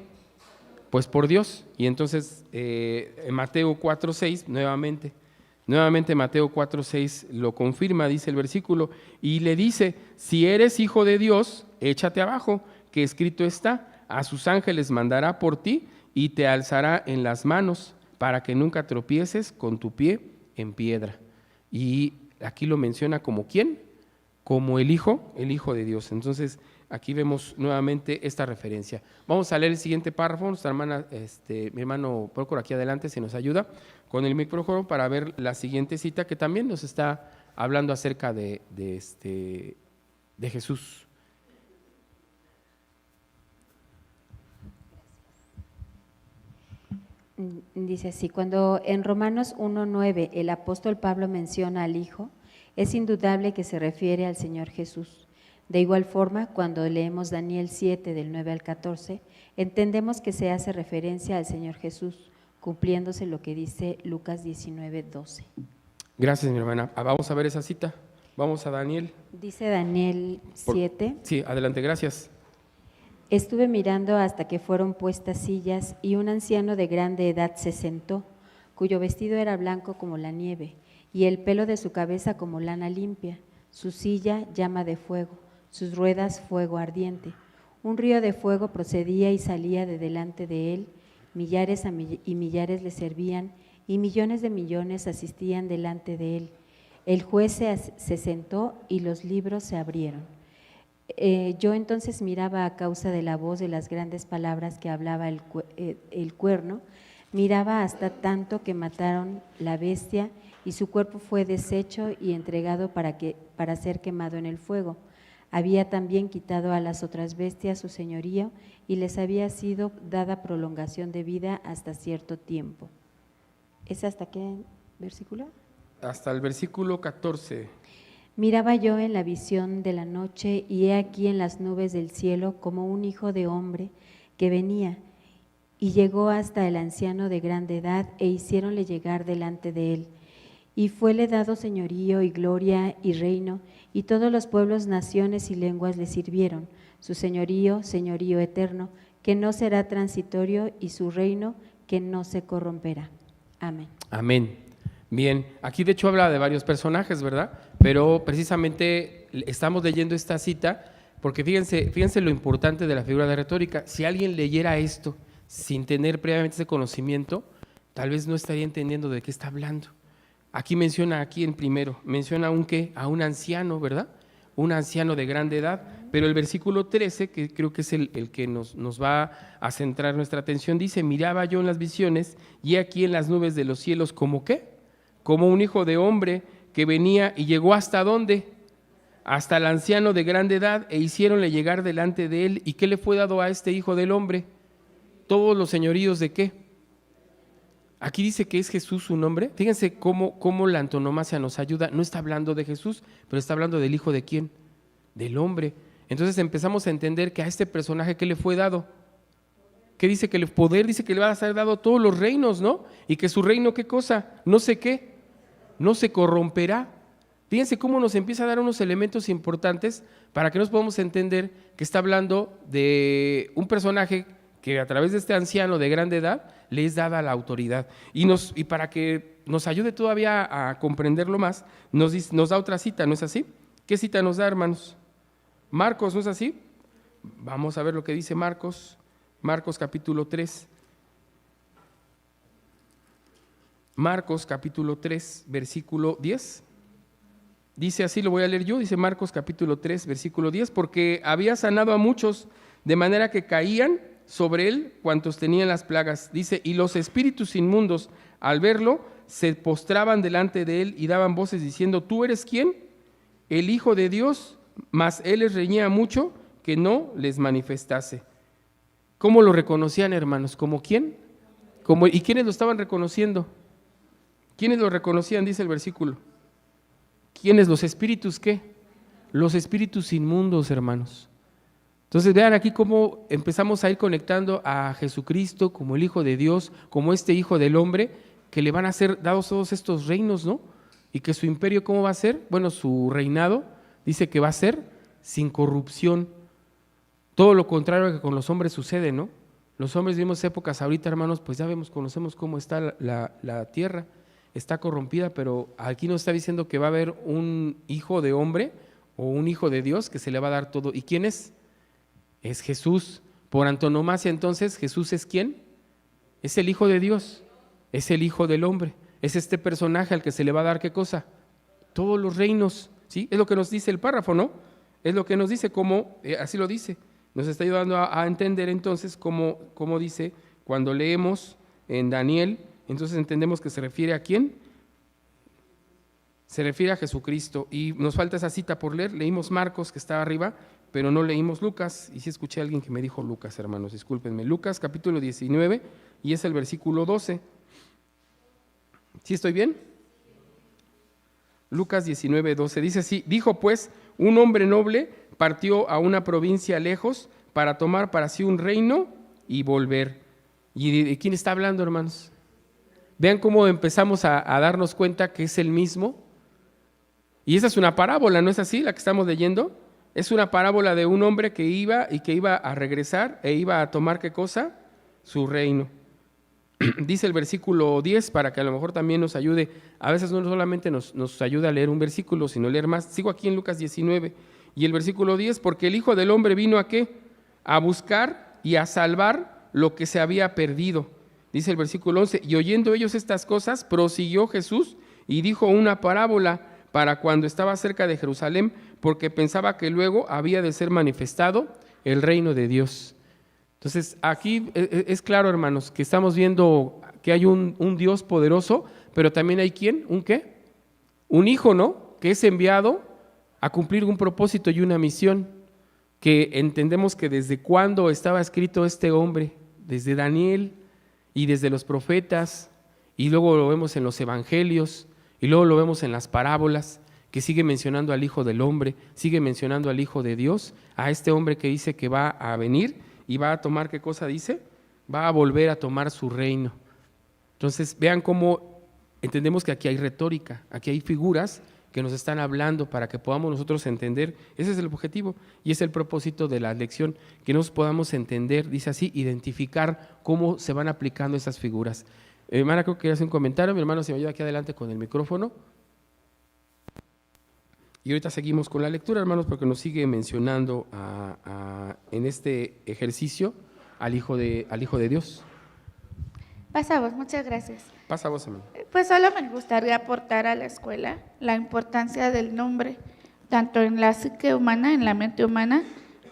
Pues por Dios. Y entonces, en Mateo 4:6, nuevamente Mateo 4:6 lo confirma, dice el versículo, y le dice, si eres hijo de Dios, échate abajo, que escrito está, a sus ángeles mandará por ti, y te alzará en las manos para que nunca tropieces con tu pie en piedra. Y aquí lo menciona como ¿quién? Como el Hijo de Dios. Entonces, aquí vemos nuevamente esta referencia. Vamos a leer el siguiente párrafo. Nuestra hermana, mi hermano Prócoro aquí adelante se nos ayuda con el micrófono para ver la siguiente cita que también nos está hablando acerca de Jesús. Dice así, cuando en Romanos 1:9 el apóstol Pablo menciona al Hijo, es indudable que se refiere al Señor Jesús. De igual forma, cuando leemos Daniel 7 del 9 al 14, entendemos que se hace referencia al Señor Jesús, cumpliéndose lo que dice Lucas 19:12. Gracias, mi hermana. Vamos a ver esa cita. Vamos a Daniel. Dice Daniel 7. Sí, adelante, gracias. Estuve mirando hasta que fueron puestas sillas y un anciano de grande edad se sentó, cuyo vestido era blanco como la nieve y el pelo de su cabeza como lana limpia, su silla llama de fuego, sus ruedas fuego ardiente. Un río de fuego procedía y salía de delante de él, millares y millares le servían y millones de millones asistían delante de él. El juez se sentó y los libros se abrieron. Yo entonces miraba a causa de la voz de las grandes palabras que hablaba el cuerno, miraba hasta tanto que mataron la bestia y su cuerpo fue deshecho y entregado para ser quemado en el fuego. Había también quitado a las otras bestias su señorío y les había sido dada prolongación de vida hasta cierto tiempo. ¿Es hasta qué versículo? Hasta el versículo 14. Miraba yo en la visión de la noche y he aquí en las nubes del cielo como un hijo de hombre que venía y llegó hasta el anciano de grande edad e hiciéronle llegar delante de él. Y fuele dado señorío y gloria y reino y todos los pueblos, naciones y lenguas le sirvieron. Su señorío, señorío eterno, que no será transitorio y su reino que no se corromperá. Amén. Amén. Bien, aquí de hecho habla de varios personajes, ¿verdad? Pero precisamente estamos leyendo esta cita porque fíjense lo importante de la figura de retórica. Si alguien leyera esto sin tener previamente ese conocimiento, tal vez no estaría entendiendo de qué está hablando. Aquí menciona, menciona a un anciano, ¿verdad? Un anciano de grande edad, pero el versículo 13, que creo que es el que nos va a centrar nuestra atención, dice, miraba yo en las visiones y aquí en las nubes de los cielos, ¿como qué? Como un hijo de hombre que venía y llegó hasta ¿dónde? Hasta el anciano de grande edad e hiciéronle llegar delante de él. ¿Y qué le fue dado a este hijo del hombre? Todos los señoríos ¿de qué? Aquí dice que es Jesús su nombre. Fíjense cómo la antonomasia nos ayuda. No está hablando de Jesús, pero está hablando del hijo de quién? Del hombre. Entonces empezamos a entender que a este personaje ¿qué le fue dado? ¿Qué dice? Que el poder dice que le va a ser dado todos los reinos, ¿no? Y que su reino ¿qué cosa? No sé qué. No se corromperá. Fíjense cómo nos empieza a dar unos elementos importantes para que nos podamos entender que está hablando de un personaje que a través de este anciano de grande edad le es dada la autoridad. Y para que nos ayude todavía a comprenderlo más, nos da otra cita, ¿no es así? ¿Qué cita nos da, hermanos? Marcos, ¿no es así? Vamos a ver lo que dice Marcos. Marcos capítulo 3. Marcos capítulo 3, versículo 10. Dice así, lo voy a leer yo, dice Marcos capítulo 3, versículo 10, porque había sanado a muchos, de manera que caían sobre él cuantos tenían las plagas. Dice, y los espíritus inmundos, al verlo, se postraban delante de él y daban voces diciendo, ¿tú eres quién? El Hijo de Dios, mas él les reñía mucho que no les manifestase. ¿Cómo lo reconocían, hermanos? ¿Como quién? ¿Y quiénes lo estaban reconociendo? ¿Quiénes lo reconocían? Dice el versículo. ¿Quiénes? ¿Los espíritus qué? Los espíritus inmundos, hermanos. Entonces vean aquí cómo empezamos a ir conectando a Jesucristo como el Hijo de Dios, como este Hijo del hombre, que le van a ser dados todos estos reinos, ¿no? Y que su imperio, ¿cómo va a ser? Bueno, su reinado, dice que va a ser sin corrupción. Todo lo contrario que con los hombres sucede, ¿no? Los hombres vivimos épocas ahorita, hermanos, pues ya conocemos cómo está la tierra, está corrompida, pero aquí nos está diciendo que va a haber un hijo de hombre o un hijo de Dios que se le va a dar todo. ¿Y quién es? Es Jesús. Por antonomasia, entonces, ¿Jesús es quién? Es el Hijo de Dios, es el Hijo del hombre, es este personaje al que se le va a dar ¿qué cosa? Todos los reinos, ¿sí? Es lo que nos dice el párrafo, ¿no? es lo que nos dice, como así lo dice. Nos está ayudando a entender entonces cómo dice cuando leemos en Daniel, entonces entendemos que se refiere a quién. Se refiere a Jesucristo. Y nos falta esa cita por leer. Leímos Marcos, que estaba arriba, pero no leímos Lucas. Y sí escuché a alguien que me dijo Lucas, hermanos, discúlpenme. Lucas capítulo 19 y es el versículo 12. ¿Sí estoy bien? Lucas 19, 12. Dice así: dijo pues, un hombre noble partió a una provincia lejos para tomar para sí un reino y volver. ¿Y de quién está hablando, hermanos? Vean cómo empezamos a darnos cuenta que es el mismo. Y esa es una parábola, ¿no es así la que estamos leyendo? Es una parábola de un hombre que iba a regresar e iba a tomar, ¿qué cosa? Su reino. Dice el versículo 10, para que a lo mejor también nos ayude. A veces no solamente nos ayuda a leer un versículo, sino leer más. Sigo aquí en Lucas 19 y el versículo 10, porque el Hijo del Hombre vino ¿a qué? A buscar y a salvar lo que se había perdido. Dice el versículo 11, y oyendo ellos estas cosas, prosiguió Jesús y dijo una parábola para cuando estaba cerca de Jerusalén, porque pensaba que luego había de ser manifestado el reino de Dios. Entonces, aquí es claro, hermanos, que estamos viendo que hay un Dios poderoso, pero también hay ¿quién? ¿Un qué? Un hijo, ¿no? Que es enviado a cumplir un propósito y una misión, que entendemos que desde cuándo estaba escrito este hombre, desde Daniel y desde los profetas, y luego lo vemos en los evangelios, y luego lo vemos en las parábolas, que sigue mencionando al Hijo del Hombre, sigue mencionando al Hijo de Dios, a este hombre que dice que va a venir y va a tomar, ¿qué cosa dice? Va a volver a tomar su reino. Entonces, vean cómo entendemos que aquí hay retórica, aquí hay figuras que nos están hablando para que podamos nosotros entender. Ese es el objetivo y es el propósito de la lección, que nos podamos entender, dice así, identificar cómo se van aplicando esas figuras. Mi hermana creo que quería hacer un comentario, mi hermano se me ayuda aquí adelante con el micrófono. Y ahorita seguimos con la lectura, hermanos, porque nos sigue mencionando en este ejercicio al Hijo de Dios. Pasa vos, muchas gracias. Pasa vos, hermano. Pues solo me gustaría aportar a la escuela la importancia del nombre, tanto en la psique humana, en la mente humana,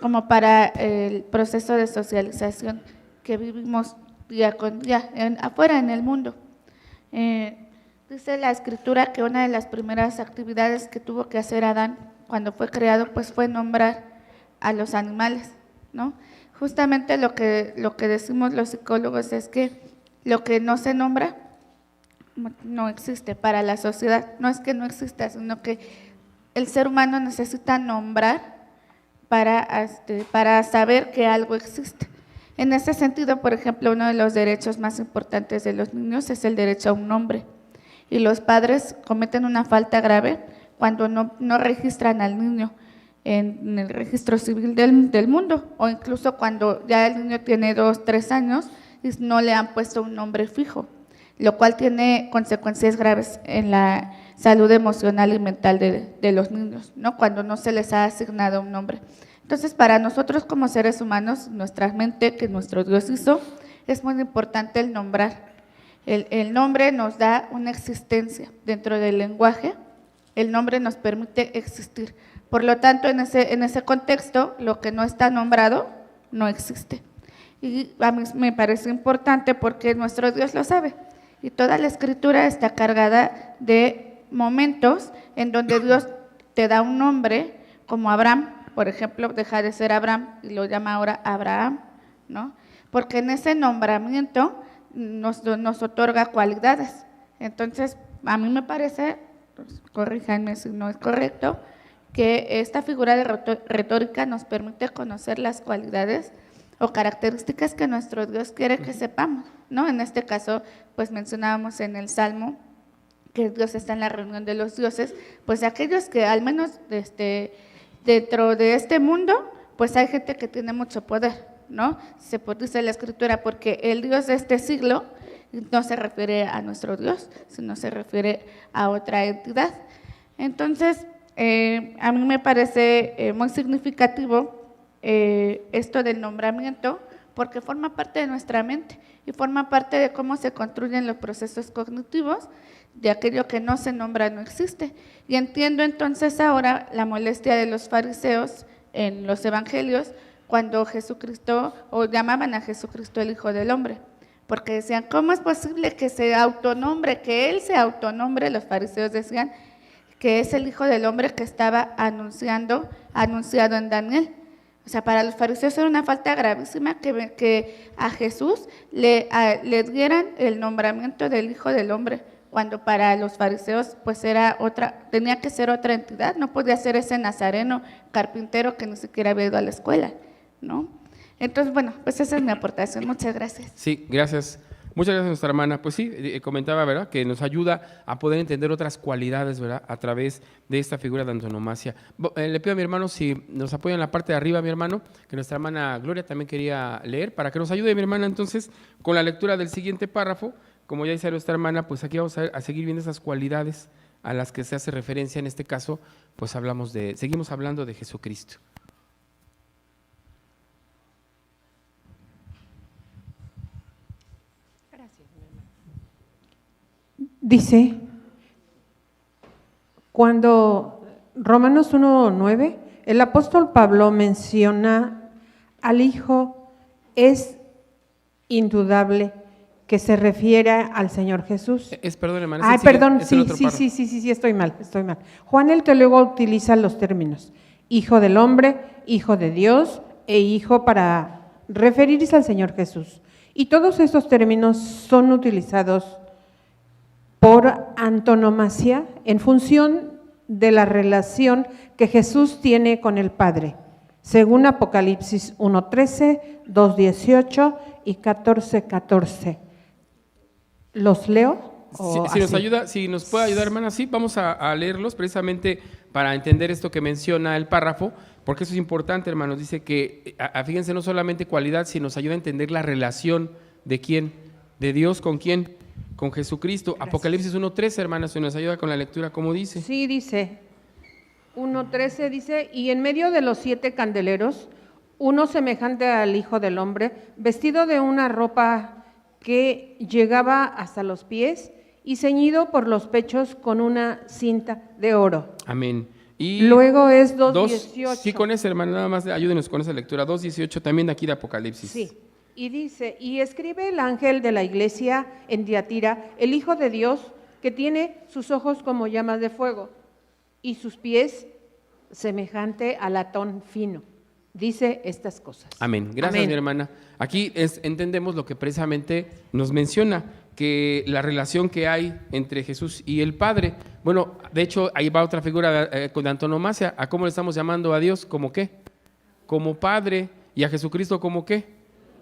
como para el proceso de socialización que vivimos día con día, afuera en el mundo. Dice la Escritura que una de las primeras actividades que tuvo que hacer Adán cuando fue creado, pues fue nombrar a los animales, ¿no? Justamente lo que decimos los psicólogos es que lo que no se nombra no existe para la sociedad. No es que no exista, sino que el ser humano necesita nombrar para saber que algo existe. En ese sentido, por ejemplo, uno de los derechos más importantes de los niños es el derecho a un nombre. Y los padres cometen una falta grave cuando no registran al niño en el registro civil del mundo, o incluso cuando ya el niño tiene 2, 3 años y no le han puesto un nombre fijo, lo cual tiene consecuencias graves en la salud emocional y mental de los niños, ¿no? Cuando no se les ha asignado un nombre. Entonces, para nosotros como seres humanos, nuestra mente que nuestro Dios hizo, es muy importante el nombrar. El nombre nos da una existencia dentro del lenguaje, el nombre nos permite existir. Por lo tanto, en ese contexto, lo que no está nombrado no existe. Y a mí me parece importante porque nuestro Dios lo sabe. Y toda la Escritura está cargada de momentos en donde Dios te da un nombre, como Abraham, por ejemplo, deja de ser Abraham y lo llama ahora Abraham, ¿no? Porque en ese nombramiento nos otorga cualidades. Entonces, a mí me parece, pues, corríjanme si no es correcto, que esta figura de retórica nos permite conocer las cualidades o características que nuestro Dios quiere que sepamos, ¿no? En este caso, pues mencionábamos en el Salmo que Dios está en la reunión de los dioses, pues aquellos que al menos dentro de este mundo, pues hay gente que tiene mucho poder, ¿no? Se dice la Escritura, porque el Dios de este siglo no se refiere a nuestro Dios, sino se refiere a otra entidad. Entonces, a mí me parece muy significativo esto del nombramiento, porque forma parte de nuestra mente y forma parte de cómo se construyen los procesos cognitivos de aquello que no se nombra no existe. Y entiendo entonces ahora la molestia de los fariseos en los evangelios cuando Jesucristo, o llamaban a Jesucristo el Hijo del Hombre, porque decían, ¿cómo es posible que se autonombre, que Él se autonombre? Los fariseos decían que es el Hijo del Hombre que estaba anunciado en Daniel. O sea, para los fariseos era una falta gravísima que a Jesús le dieran el nombramiento del Hijo del Hombre, cuando para los fariseos pues era tenía que ser otra entidad, no podía ser ese nazareno carpintero que ni siquiera había ido a la escuela, ¿no? Entonces, bueno, pues esa es mi aportación. Muchas gracias. Sí, gracias. Muchas gracias, nuestra hermana. Pues sí, comentaba, ¿verdad?, que nos ayuda a poder entender otras cualidades, ¿verdad?, a través de esta figura de antonomasia. Le pido a mi hermano si nos apoya en la parte de arriba, mi hermano, que nuestra hermana Gloria también quería leer, para que nos ayude, mi hermana, entonces, con la lectura del siguiente párrafo. Como ya dice nuestra hermana, pues aquí vamos a seguir viendo esas cualidades a las que se hace referencia. En este caso, pues seguimos hablando de Jesucristo. Dice, cuando Romanos 1:9, el apóstol Pablo menciona al Hijo, es indudable que se refiere al Señor Jesús. Perdón, hermana. Ay, perdón, sí, estoy mal. Juan el teólogo utiliza los términos Hijo del Hombre, Hijo de Dios e Hijo para referirse al Señor Jesús. Y todos estos términos son utilizados por antonomasia en función de la relación que Jesús tiene con el Padre, según Apocalipsis 1:13, 2:18 y 14:14. ¿Los leo? Si nos puede ayudar, hermana, sí, vamos a leerlos precisamente para entender esto que menciona el párrafo, porque eso es importante, hermanos. Dice que, fíjense, no solamente cualidad, sino nos ayuda a entender la relación de quién, de Dios con quién, con Jesucristo. Gracias. Apocalipsis 1:13, hermanas, si nos ayuda con la lectura, ¿cómo dice? Sí, dice, 1:13 dice, y en medio de los 7 candeleros, uno semejante al Hijo del Hombre, vestido de una ropa que llegaba hasta los pies y ceñido por los pechos con una cinta de oro. Amén. Y luego es 2:18. Sí, con esa, hermana, nada más ayúdenos con esa lectura. 2:18 también de aquí de Apocalipsis. Sí. Y dice, y escribe el ángel de la iglesia en Tiatira, el Hijo de Dios, que tiene sus ojos como llamas de fuego y sus pies semejante a latón fino. Dice estas cosas. Amén. Gracias, mi hermana. Aquí entendemos lo que precisamente nos menciona, que la relación que hay entre Jesús y el Padre. Bueno, de hecho, ahí va otra figura con antonomasia. ¿A cómo le estamos llamando a Dios? ¿Cómo qué? Como Padre. ¿Y a Jesucristo como qué?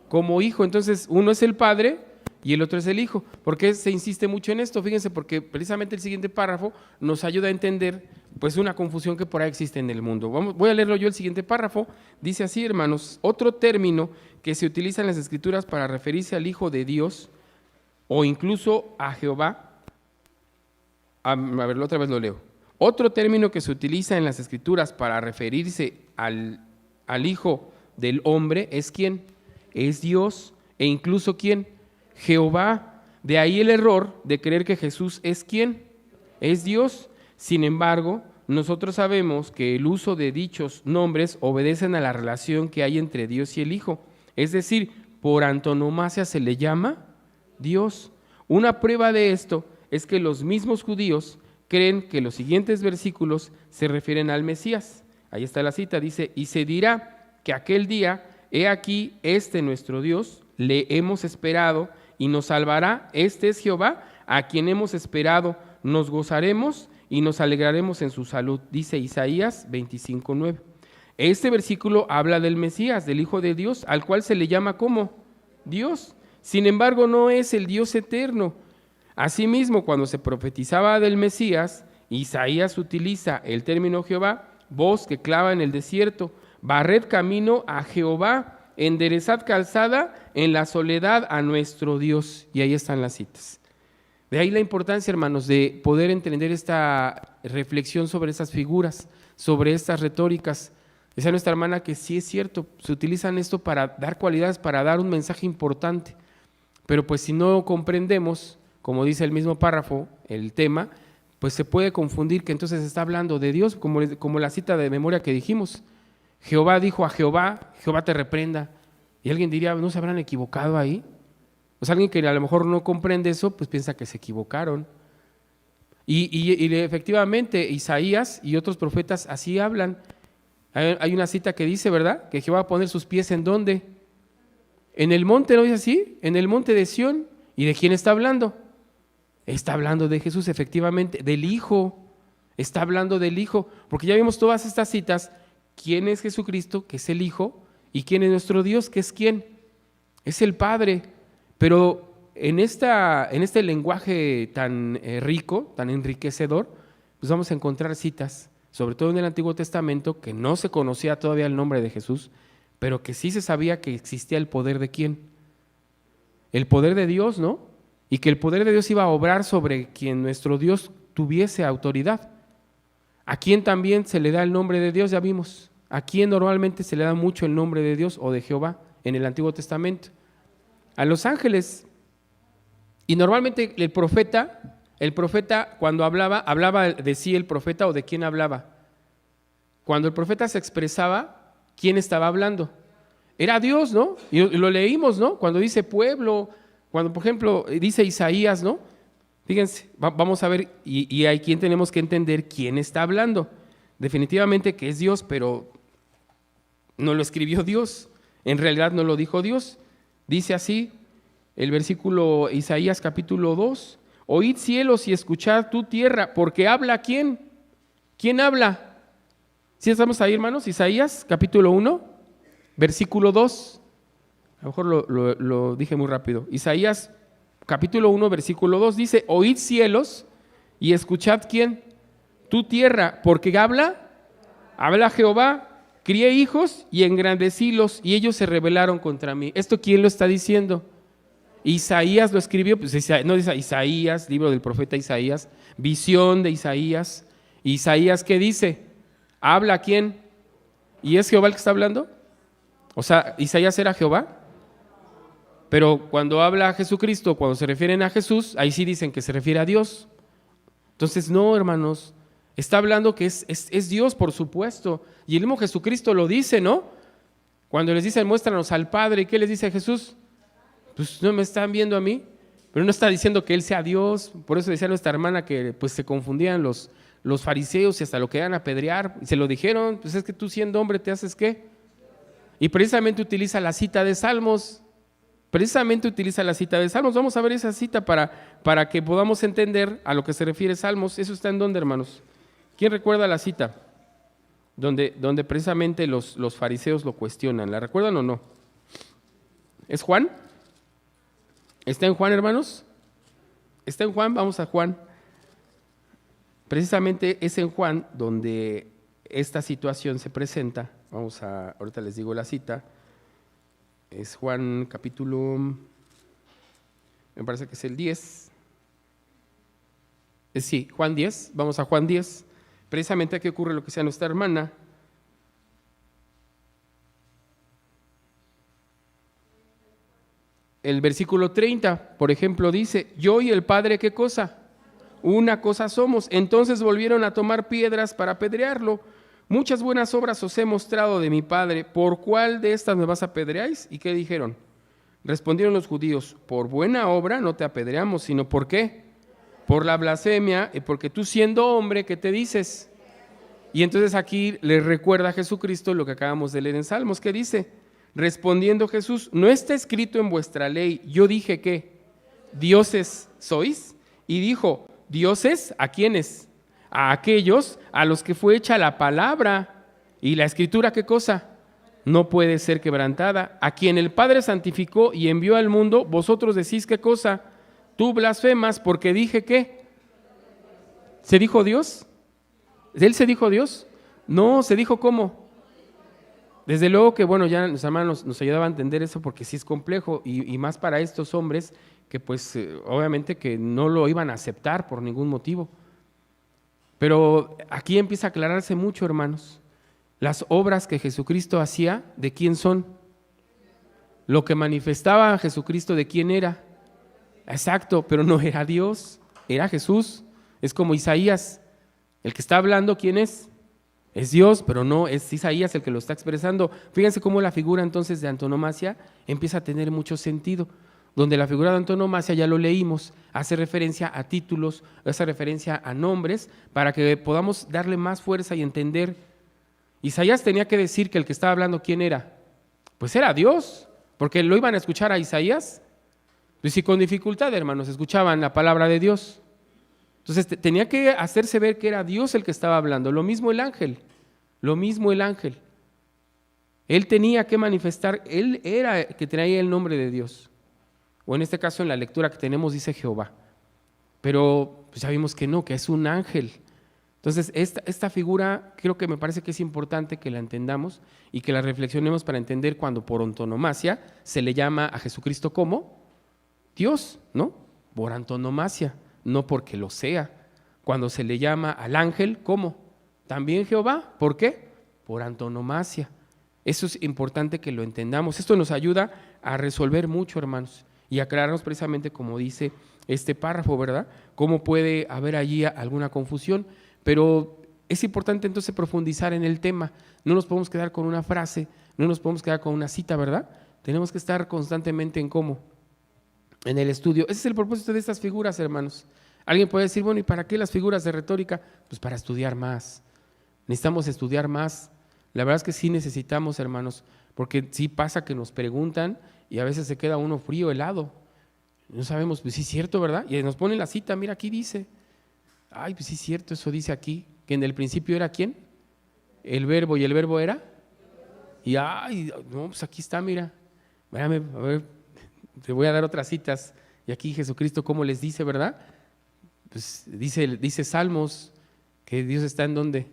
Como Hijo. Entonces, uno es el Padre y el otro es el Hijo. ¿Por qué se insiste mucho en esto? Fíjense, porque precisamente el siguiente párrafo nos ayuda a entender pues una confusión que por ahí existe en el mundo. Voy a leerlo yo, el siguiente párrafo. Dice así, hermanos, otro término que se utiliza en las Escrituras para referirse al Hijo de Dios o incluso a Jehová. A ver, otra vez lo leo. Otro término que se utiliza en las Escrituras para referirse al Hijo del Hombre es ¿quién? Es Dios, e incluso ¿quién? Jehová. De ahí el error de creer que Jesús es ¿quién? Es Dios. Sin embargo, nosotros sabemos que el uso de dichos nombres obedecen a la relación que hay entre Dios y el Hijo. Es decir, por antonomasia se le llama Dios. Una prueba de esto es que los mismos judíos creen que los siguientes versículos se refieren al Mesías. Ahí está la cita, dice, y se dirá que aquel día, he aquí, nuestro Dios, le hemos esperado y nos salvará. Este es Jehová, a quien hemos esperado. Nos gozaremos y nos alegraremos en su salud, dice Isaías 25:9. Este versículo habla del Mesías, del Hijo de Dios, al cual se le llama ¿cómo? Dios. Sin embargo, no es el Dios eterno. Asimismo, cuando se profetizaba del Mesías, Isaías utiliza el término Jehová, voz que clava en el desierto, barred camino a Jehová, enderezad calzada en la soledad a nuestro Dios. Y ahí están las citas. De ahí la importancia, hermanos, de poder entender esta reflexión sobre estas figuras, sobre estas retóricas. Decía nuestra hermana que sí es cierto, se utilizan esto para dar cualidades, para dar un mensaje importante, pero pues si no comprendemos, como dice el mismo párrafo, el tema, pues se puede confundir que entonces está hablando de Dios, como la cita de memoria que dijimos. Jehová dijo a Jehová, Jehová te reprenda. Y alguien diría, ¿no se habrán equivocado ahí? O sea, alguien que a lo mejor no comprende eso, pues piensa que se equivocaron. Y efectivamente, Isaías y otros profetas así hablan. Hay una cita que dice, ¿verdad? Que Jehová va a poner sus pies ¿en dónde? En el monte, ¿no dice así? En el monte de Sión. ¿Y de quién está hablando? Está hablando de Jesús, efectivamente, del Hijo. Está hablando del Hijo, porque ya vimos todas estas citas. ¿Quién es Jesucristo? Que es el Hijo. ¿Y quién es nuestro Dios? ¿Que es quién? Es el Padre. Pero en este lenguaje tan rico, tan enriquecedor, pues vamos a encontrar citas, sobre todo en el Antiguo Testamento, que no se conocía todavía el nombre de Jesús, pero que sí se sabía que existía el poder de quién. El poder de Dios, ¿no? Y que el poder de Dios iba a obrar sobre quien nuestro Dios tuviese autoridad. ¿A quién también se le da el nombre de Dios? Ya vimos. ¿A quién normalmente se le da mucho el nombre de Dios o de Jehová en el Antiguo Testamento? A los ángeles. Y normalmente el profeta cuando hablaba de sí el profeta o de quién hablaba. Cuando el profeta se expresaba, ¿quién estaba hablando? Era Dios, ¿no? Y lo leímos, ¿no? Cuando dice pueblo, cuando por ejemplo dice Isaías, ¿no? Fíjense, vamos a ver, y hay quien tenemos que entender quién está hablando. Definitivamente que es Dios, pero no lo escribió Dios, en realidad no lo dijo Dios. Dice así el versículo Isaías capítulo 2, oíd cielos y escuchad tu tierra, porque habla ¿quién? ¿Quién habla? ¿Sí estamos ahí, hermanos? Isaías capítulo 1, versículo 2, a lo mejor lo dije muy rápido. Isaías capítulo 1, versículo 2 dice, oíd cielos y escuchad ¿quién? Tu tierra, porque habla Jehová, crié hijos y engrandecílos y ellos se rebelaron contra mí. ¿Esto quién lo está diciendo? Isaías lo escribió, pues no dice Isaías, libro del profeta Isaías, visión de Isaías. Isaías, ¿qué dice? ¿Habla quién? ¿Y es Jehová el que está hablando? O sea, ¿Isaías era Jehová? Pero cuando habla a Jesucristo, cuando se refieren a Jesús, ahí sí dicen que se refiere a Dios. Entonces, no, hermanos. Está hablando que es Dios, por supuesto. Y el mismo Jesucristo lo dice, ¿no? Cuando les dice, muéstranos al Padre, ¿qué les dice Jesús? Pues no me están viendo a mí, pero no está diciendo que Él sea Dios. Por eso decía nuestra hermana que pues se confundían los fariseos y hasta lo querían apedrear. Y se lo dijeron, pues es que tú siendo hombre te haces ¿qué? Y precisamente utiliza la cita de Salmos. Vamos a ver esa cita para que podamos entender a lo que se refiere Salmos. ¿Eso está en dónde, hermanos? ¿Quién recuerda la cita? Donde precisamente los fariseos lo cuestionan. ¿La recuerdan o no? ¿Es Juan? ¿Está en Juan, hermanos? ¿Está en Juan? Vamos a Juan. Precisamente es en Juan donde esta situación se presenta. Ahorita les digo la cita. Es Juan capítulo, me parece que es el 10. Sí, Juan 10, vamos a Juan 10. Precisamente aquí ocurre lo que sea nuestra hermana. El versículo 30, por ejemplo, dice, yo y el Padre, ¿qué cosa? Una cosa somos. Entonces volvieron a tomar piedras para apedrearlo. Muchas buenas obras os he mostrado de mi Padre, ¿por cuál de estas me vas a apedreáis? ¿Y qué dijeron? Respondieron los judíos, por buena obra no te apedreamos, sino ¿por qué? Por la blasfemia y porque tú siendo hombre, ¿qué te dices? Y entonces aquí les recuerda a Jesucristo lo que acabamos de leer en Salmos, ¿qué dice? Respondiendo Jesús, ¿no está escrito en vuestra ley? Yo dije ¿qué? ¿Dioses sois? Y dijo, ¿dioses a quiénes? A aquellos a los que fue hecha la palabra. ¿Y la escritura qué cosa? No puede ser quebrantada. A quien el Padre santificó y envió al mundo, vosotros decís qué cosa. Tú blasfemas porque dije ¿qué? ¿Se dijo Dios? ¿Él se dijo Dios? No, se dijo ¿cómo? Desde luego que bueno, ya los hermanos nos ayudaba a entender eso porque sí es complejo y más para estos hombres que pues obviamente que no lo iban a aceptar por ningún motivo. Pero aquí empieza a aclararse mucho, hermanos. Las obras que Jesucristo hacía, ¿de quién son? Lo que manifestaba a Jesucristo, ¿de quién era? Exacto, pero no era Dios, era Jesús. Es como Isaías, el que está hablando, ¿quién es? Es Dios, pero no es Isaías el que lo está expresando. Fíjense cómo la figura entonces de antonomasia empieza a tener mucho sentido. Donde la figura de antonomasia, ya lo leímos, hace referencia a títulos, hace referencia a nombres, para que podamos darle más fuerza y entender. Isaías tenía que decir que el que estaba hablando, ¿quién era? Pues era Dios, porque lo iban a escuchar a Isaías. Pues si con dificultad, hermanos, escuchaban la palabra de Dios. Entonces tenía que hacerse ver que era Dios el que estaba hablando. Lo mismo el ángel, lo mismo el ángel. Él tenía que manifestar, él era el que traía el nombre de Dios. O en este caso en la lectura que tenemos dice Jehová. Pero pues ya vimos que no, que es un ángel. Entonces esta figura creo que me parece que es importante que la entendamos y que la reflexionemos para entender cuando por antonomasia se le llama a Jesucristo como Dios, ¿no? Por antonomasia, no porque lo sea. Cuando se le llama al ángel, ¿cómo? También Jehová, ¿por qué? Por antonomasia. Eso es importante que lo entendamos. Esto nos ayuda a resolver mucho, hermanos, y aclararnos precisamente como dice este párrafo, ¿verdad? Cómo puede haber allí alguna confusión, pero es importante entonces profundizar en el tema. No nos podemos quedar con una frase, no nos podemos quedar con una cita, ¿verdad? Tenemos que estar constantemente en cómo, en el estudio. Ese es el propósito de estas figuras, hermanos. Alguien puede decir, bueno, ¿y para qué las figuras de retórica? Pues para estudiar más. Necesitamos estudiar más. La verdad es que sí necesitamos, hermanos, porque sí pasa que nos preguntan y a veces se queda uno frío, helado. No sabemos, pues sí es cierto, ¿verdad? Y nos ponen la cita, mira, aquí dice. Ay, pues sí es cierto, eso dice aquí, que en el principio era ¿quién? El verbo, ¿y el verbo era? Y ay, no, pues aquí está, mira. Espérame, a ver, te voy a dar otras citas. Y aquí Jesucristo, ¿cómo les dice, verdad? Pues dice Salmos, que Dios está ¿en dónde?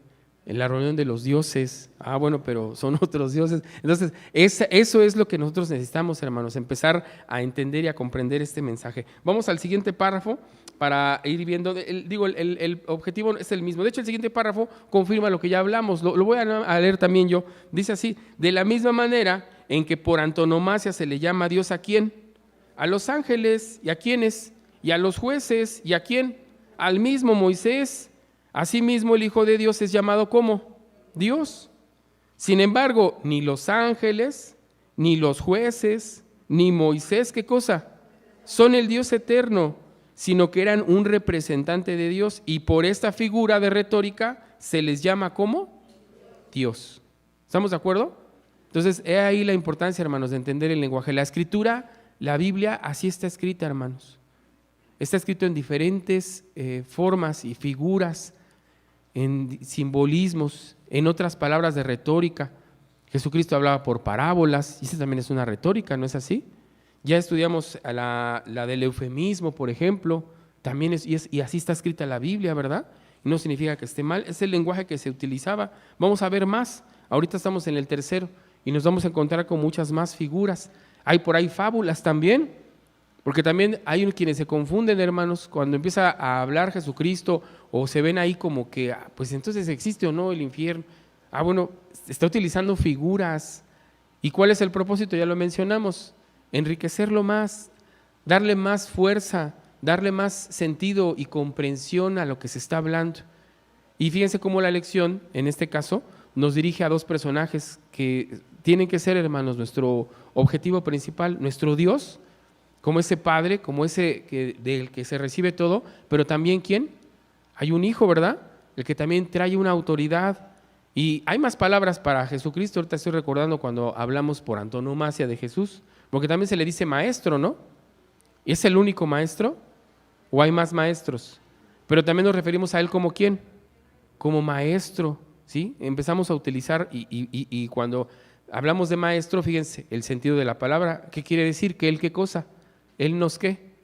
En la reunión de los dioses. Ah, bueno, pero son otros dioses. Entonces, eso es lo que nosotros necesitamos, hermanos, empezar a entender y a comprender este mensaje. Vamos al siguiente párrafo para ir viendo, el objetivo es el mismo. De hecho, el siguiente párrafo confirma lo que ya hablamos. Lo voy a leer también yo. Dice así, de la misma manera en que por antonomasia se le llama a Dios, ¿a quién? A los ángeles, ¿y a quiénes? Y a los jueces, ¿y a quién? Al mismo Moisés. Asimismo, el Hijo de Dios es llamado ¿cómo? Dios. Sin embargo, ni los ángeles, ni los jueces, ni Moisés, ¿qué cosa? Son el Dios eterno, sino que eran un representante de Dios, y por esta figura de retórica se les llama ¿cómo? Dios. ¿Estamos de acuerdo? Entonces, he ahí la importancia, hermanos, de entender el lenguaje. La escritura, la Biblia, así está escrita, hermanos. Está escrito en diferentes formas y figuras, en simbolismos, en otras palabras de retórica. Jesucristo hablaba por parábolas, y esa también es una retórica, ¿no es así? Ya estudiamos la del eufemismo, por ejemplo, también y así está escrita la Biblia, ¿verdad? Y no significa que esté mal, es el lenguaje que se utilizaba. Vamos a ver más, ahorita estamos en el tercero, y nos vamos a encontrar con muchas más figuras. Hay por ahí fábulas también, porque también hay quienes se confunden, hermanos, cuando empieza a hablar Jesucristo o se ven ahí como que, pues entonces existe o no el infierno. Bueno, está utilizando figuras. ¿Y cuál es el propósito? Ya lo mencionamos, enriquecerlo más, darle más fuerza, darle más sentido y comprensión a lo que se está hablando. Y fíjense cómo la lección, en este caso, nos dirige a dos personajes que tienen que ser, hermanos, nuestro objetivo principal, nuestro Dios, como ese Padre, como ese del que se recibe todo, pero también ¿quién? Hay un Hijo, ¿verdad? El que también trae una autoridad. Y hay más palabras para Jesucristo. Ahorita estoy recordando cuando hablamos por antonomasia de Jesús, porque también se le dice maestro, ¿no? ¿Es el único maestro? ¿O hay más maestros? Pero también nos referimos a Él como ¿quién? Como maestro, ¿sí? Empezamos a utilizar y cuando hablamos de maestro, fíjense, el sentido de la palabra, ¿qué quiere decir? ¿Que Él qué cosa? ¿Él nos qué?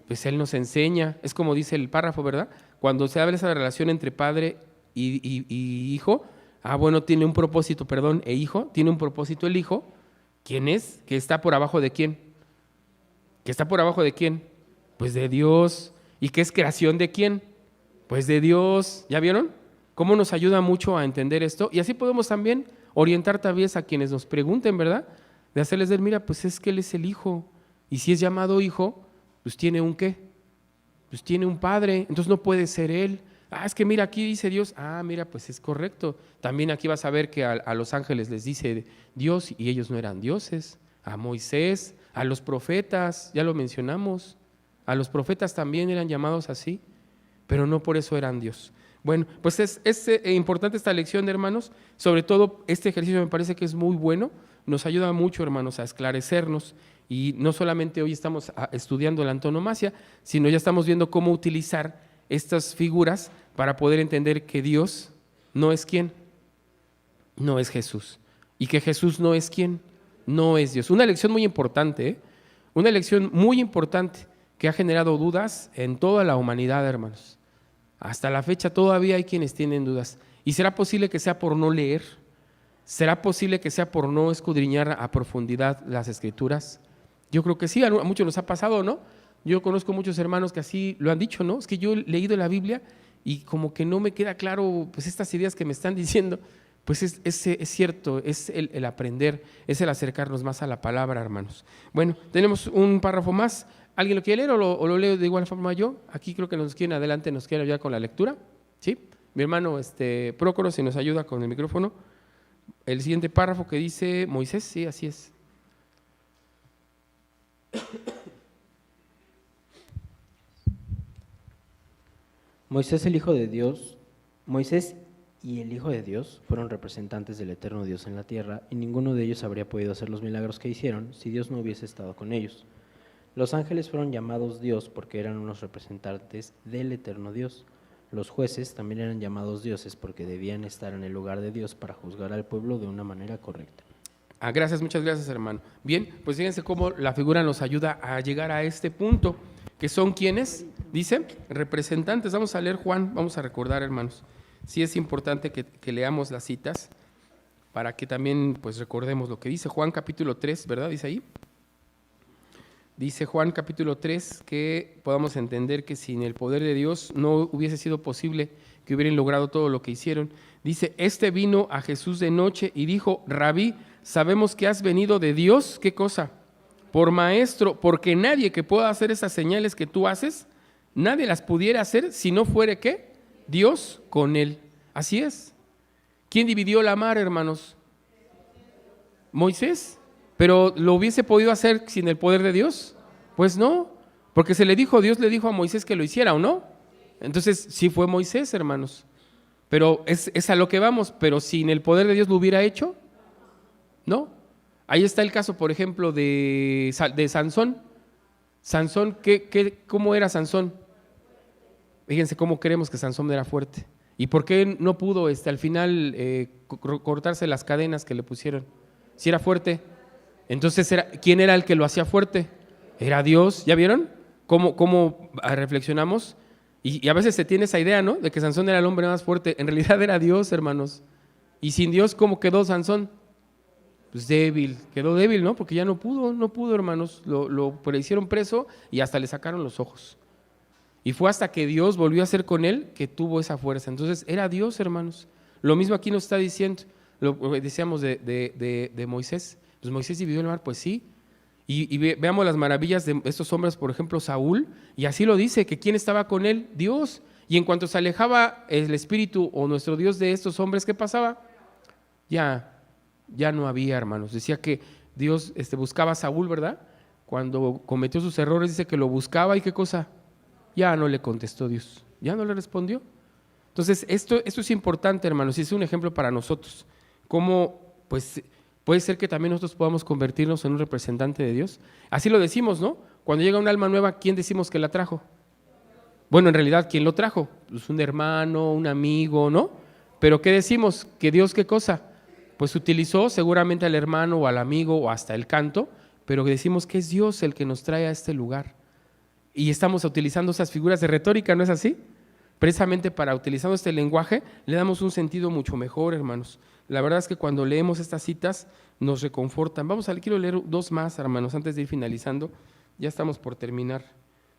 Pues Él nos enseña, es como dice el párrafo, ¿verdad? Cuando se habla esa relación entre padre y hijo, bueno, tiene un propósito, e hijo, tiene un propósito el hijo. ¿Quién es? ¿Que está por abajo de quién? ¿Que está por abajo de quién? Pues de Dios. ¿Y qué es creación de quién? Pues de Dios. ¿Ya vieron? cómo nos ayuda mucho a entender esto. Y así podemos también orientar tal vez a quienes nos pregunten, ¿verdad? De hacerles ver, mira, pues es que Él es el Hijo. Y si es llamado Hijo, pues tiene un ¿qué? Pues tiene un Padre, entonces no puede ser Él. Ah, es que mira, aquí dice Dios. Ah, mira, pues es correcto. También aquí vas a ver que a los ángeles les dice Dios y ellos no eran dioses. A Moisés, a los profetas, ya lo mencionamos. A los profetas también eran llamados así, pero no por eso eran Dios. Bueno, pues es importante esta lección, hermanos. Sobre todo este ejercicio me parece que es muy bueno. Nos ayuda mucho, hermanos, a esclarecernos. Y no solamente hoy estamos estudiando la antonomasia, sino ya estamos viendo cómo utilizar estas figuras para poder entender que Dios no es quién, no es Jesús. Y que Jesús no es quién, no es Dios. Una lección muy importante, ¿eh? Una lección muy importante que ha generado dudas en toda la humanidad, hermanos. Hasta la fecha todavía hay quienes tienen dudas. ¿Y será posible que sea por no leer? ¿Será posible que sea por no escudriñar a profundidad las Escrituras? Yo creo que sí, a muchos nos ha pasado, ¿no? Yo conozco muchos hermanos que así lo han dicho, ¿no? Es que yo he leído la Biblia y como que no me queda claro, pues estas ideas que me están diciendo. Pues es cierto, es el aprender, es el acercarnos más a la palabra, hermanos. Bueno, tenemos un párrafo más. ¿Alguien lo quiere leer o lo leo de igual forma yo? Aquí creo que nos quieren adelante, nos quieren ayudar con la lectura. ¿Sí? Mi hermano Prócoro, si nos ayuda con el micrófono. El siguiente párrafo que dice Moisés, sí, así es. Moisés y el Hijo de Dios fueron representantes del eterno Dios en la tierra, y ninguno de ellos habría podido hacer los milagros que hicieron si Dios no hubiese estado con ellos. Los ángeles fueron llamados Dios porque eran unos representantes del eterno Dios. Los jueces también eran llamados dioses porque debían estar en el lugar de Dios para juzgar al pueblo de una manera correcta. Gracias, muchas gracias, hermano. Bien, pues fíjense cómo la figura nos ayuda a llegar a este punto, que son quienes, dice, representantes. Vamos a leer Juan, vamos a recordar, hermanos. Sí es importante que leamos las citas para que también pues recordemos lo que dice Juan capítulo 3, ¿verdad? Dice ahí. Dice Juan capítulo 3 que podamos entender que sin el poder de Dios no hubiese sido posible que hubieran logrado todo lo que hicieron. Dice, vino a Jesús de noche y dijo, Rabí, sabemos que has venido de Dios, ¿qué cosa? Por maestro, porque nadie que pueda hacer esas señales que tú haces, nadie las pudiera hacer si no fuere, ¿qué? Dios con él. Así es. ¿Quién dividió la mar, hermanos? Moisés. ¿Pero lo hubiese podido hacer sin el poder de Dios? Pues no, porque Dios le dijo a Moisés que lo hiciera, ¿o no? Entonces sí fue Moisés, hermanos. Pero es a lo que vamos, pero sin el poder de Dios lo hubiera hecho, ¿no? Ahí está el caso, por ejemplo, de Sansón. Sansón, ¿cómo era Sansón? Fíjense cómo creemos que Sansón era fuerte. ¿Y por qué no pudo al final cortarse las cadenas que le pusieron? Si era fuerte. Entonces, ¿quién era el que lo hacía fuerte? Era Dios. ¿Ya vieron cómo reflexionamos? Y a veces se tiene esa idea, ¿no? De que Sansón era el hombre más fuerte. En realidad era Dios, hermanos. Y sin Dios, ¿cómo quedó Sansón? Pues débil, quedó débil, ¿no? Porque ya no pudo, hermanos. Lo hicieron preso y hasta le sacaron los ojos. Y fue hasta que Dios volvió a ser con él que tuvo esa fuerza. Entonces, era Dios, hermanos. Lo mismo aquí nos está diciendo, lo decíamos de Moisés. Pues Moisés dividió el mar, pues sí. Y veamos las maravillas de estos hombres, por ejemplo, Saúl, y así lo dice, que ¿quién estaba con él? Dios. Y en cuanto se alejaba el espíritu o nuestro Dios de estos hombres, ¿qué pasaba? Ya no había, hermanos. Decía que Dios buscaba a Saúl, ¿verdad? Cuando cometió sus errores, dice que lo buscaba, ¿y qué cosa? Ya no le contestó Dios, ya no le respondió. Entonces, esto es importante, hermanos, y es un ejemplo para nosotros. Cómo, pues, puede ser que también nosotros podamos convertirnos en un representante de Dios. Así lo decimos, ¿no? Cuando llega un alma nueva, ¿quién decimos que la trajo? Bueno, en realidad, ¿quién lo trajo? Pues un hermano, un amigo, ¿no? Pero ¿qué decimos? ¿Que Dios qué cosa? Pues utilizó seguramente al hermano o al amigo o hasta el canto, pero decimos que es Dios el que nos trae a este lugar. Y estamos utilizando esas figuras de retórica, ¿no es así? Precisamente para utilizando este lenguaje, le damos un sentido mucho mejor, hermanos. La verdad es que cuando leemos estas citas nos reconfortan. Quiero leer dos más, hermanos, antes de ir finalizando. Ya estamos por terminar.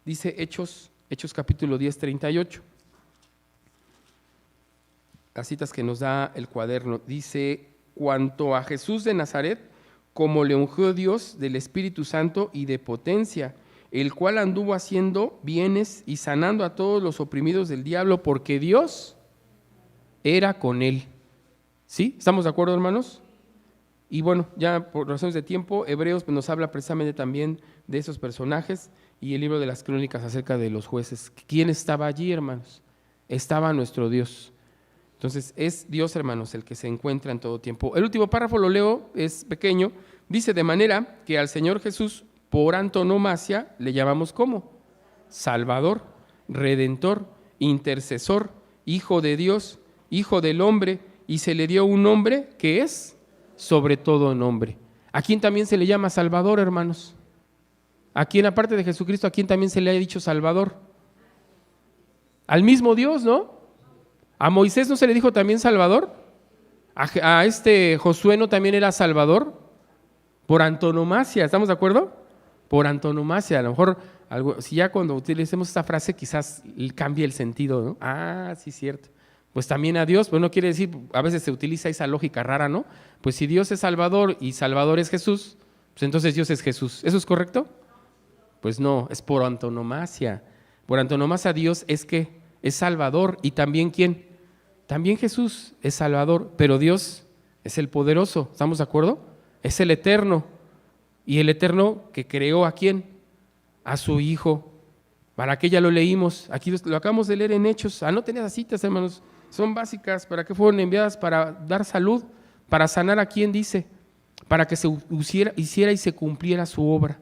Dice Hechos capítulo 10, 38. las citas que nos da el cuaderno. Dice, cuanto a Jesús de Nazaret, como le ungió Dios del Espíritu Santo y de potencia, el cual anduvo haciendo bienes y sanando a todos los oprimidos del diablo, porque Dios era con él. ¿Sí? ¿Estamos de acuerdo, hermanos? Y bueno, ya por razones de tiempo, Hebreos nos habla precisamente también de esos personajes y el libro de las crónicas acerca de los jueces. ¿Quién estaba allí, hermanos? Estaba nuestro Dios. Entonces, es Dios, hermanos, el que se encuentra en todo tiempo. El último párrafo lo leo, es pequeño. Dice, de manera que al Señor Jesús, por antonomasia, le llamamos ¿cómo? Salvador, Redentor, Intercesor, Hijo de Dios, Hijo del hombre, y se le dio un nombre que es sobre todo nombre. ¿A quién también se le llama Salvador, hermanos? ¿A quién, aparte de Jesucristo, a quién también se le ha dicho Salvador? Al mismo Dios, ¿no? ¿A Moisés no se le dijo también Salvador? ¿A Josué no también era Salvador? Por antonomasia, ¿estamos de acuerdo? Por antonomasia, a lo mejor, si ya cuando utilicemos esta frase quizás cambie el sentido, ¿no? Ah, sí, cierto. Pues también a Dios, pues no quiere decir, a veces se utiliza esa lógica rara, ¿no? Pues si Dios es Salvador y Salvador es Jesús, pues entonces Dios es Jesús. ¿Eso es correcto? Pues no, es por antonomasia. Por antonomasia Dios es que es Salvador, y también ¿quién? También Jesús es Salvador, pero Dios es el poderoso, ¿estamos de acuerdo? Es el eterno, y el eterno que creó ¿a quién? A su Hijo. ¿Para qué ya lo leímos? Aquí lo acabamos de leer en Hechos. Anoten esas citas, hermanos, son básicas. ¿Para qué fueron enviadas? Para dar salud, para sanar a quién dice, para que se hiciera y se cumpliera su obra.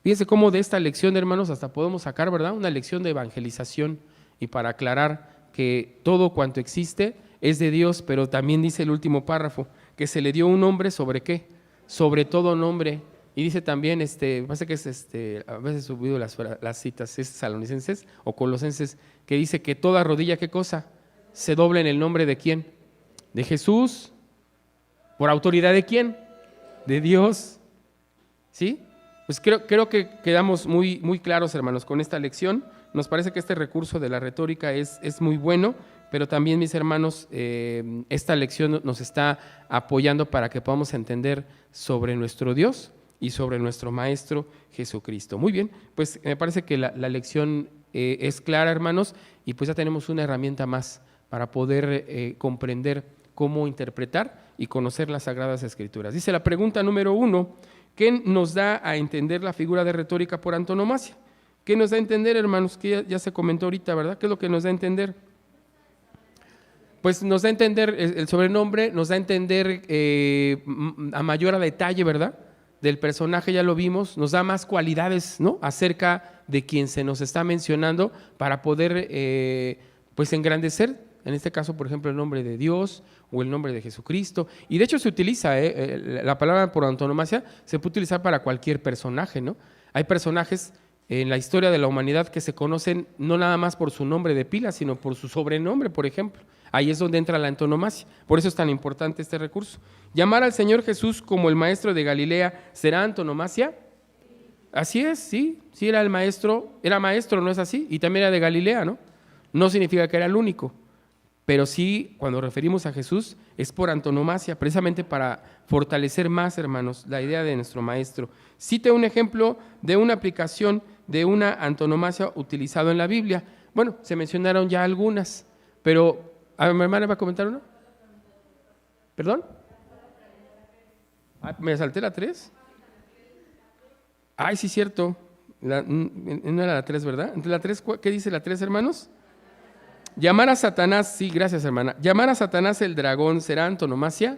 Fíjense cómo de esta lección, hermanos, hasta podemos sacar, ¿verdad? Una lección de evangelización, y para aclarar que todo cuanto existe es de Dios, pero también dice el último párrafo, que se le dio un nombre sobre ¿qué? Sobre todo nombre. Y dice también, parece que es a veces he subido las citas, es Salonicenses o Colosenses, que dice que toda rodilla, ¿qué cosa? Se doble en el nombre de ¿quién? De Jesús. ¿Por autoridad de quién? De Dios. ¿Sí? Pues creo que quedamos muy, muy claros, hermanos, con esta lección. Nos parece que este recurso de la retórica es muy bueno, pero también, mis hermanos, esta lección nos está apoyando para que podamos entender sobre nuestro Dios y sobre nuestro Maestro Jesucristo. Muy bien, pues me parece que la lección es clara, hermanos, y pues ya tenemos una herramienta más para poder comprender cómo interpretar y conocer las Sagradas Escrituras. Dice la pregunta número 1, ¿qué nos da a entender la figura de retórica por antonomasia? ¿Qué nos da a entender, hermanos? Que ya se comentó ahorita, ¿verdad? ¿Qué es lo que nos da a entender? Pues nos da a entender el sobrenombre, nos da a entender a mayor a detalle, ¿verdad? Del personaje, ya lo vimos, nos da más cualidades, ¿no? Acerca de quien se nos está mencionando para poder, pues, engrandecer, en este caso, por ejemplo, el nombre de Dios o el nombre de Jesucristo. Y de hecho se utiliza, la palabra por antonomasia se puede utilizar para cualquier personaje, ¿no? Hay personajes en la historia de la humanidad que se conocen no nada más por su nombre de pila, sino por su sobrenombre, por ejemplo. Ahí es donde entra la antonomasia. Por eso es tan importante este recurso. Llamar al Señor Jesús como el maestro de Galilea, ¿será antonomasia? Así es, sí era el maestro, era maestro, ¿no es así? Y también era de Galilea, ¿no? No significa que era el único, pero sí, cuando referimos a Jesús, es por antonomasia, precisamente para fortalecer más, hermanos, la idea de nuestro maestro. Cite un ejemplo de una aplicación de una antonomasia utilizado en la Biblia. Bueno, se mencionaron ya algunas, pero ¿a mi hermana va a comentar una? ¿Perdón? ¿Me salté la 3? Ay, sí, cierto. No era la 3, ¿verdad? Entonces, la 3, ¿qué dice la 3, hermanos? Llamar a Satanás, sí, gracias, hermana. Llamar a Satanás el dragón, ¿será antonomasia?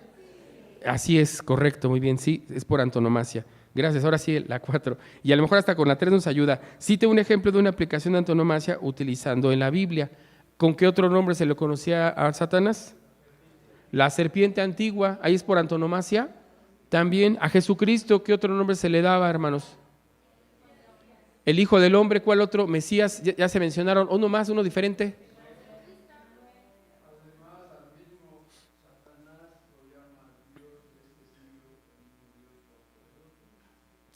Así es, correcto, muy bien, sí, es por antonomasia. Gracias, ahora sí, la 4. Y a lo mejor hasta con la 3 nos ayuda. Cite un ejemplo de una aplicación de antonomasia utilizando en la Biblia. ¿Con qué otro nombre se le conocía a Satanás? La serpiente antigua, ahí es por antonomasia. También a Jesucristo, ¿qué otro nombre se le daba, hermanos? El Hijo del Hombre, ¿cuál otro? Mesías, ya se mencionaron. ¿Uno más, uno diferente?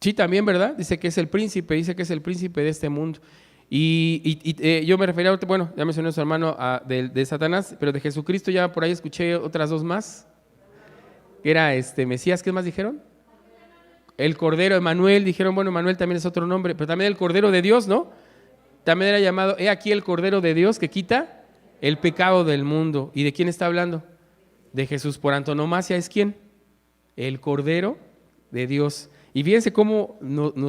Sí, también, ¿verdad? Dice que es el príncipe de este mundo. Yo me refería, bueno, ya mencioné a su hermano de Satanás, pero de Jesucristo ya por ahí escuché otras dos más. Era Mesías, ¿qué más dijeron? El Cordero, Emanuel, dijeron, bueno, Emanuel también es otro nombre, pero también el Cordero de Dios, ¿no? También era llamado, he aquí el Cordero de Dios que quita el pecado del mundo. ¿Y de quién está hablando? De Jesús. Por antonomasia, ¿es quién? El Cordero de Dios. Y fíjense cómo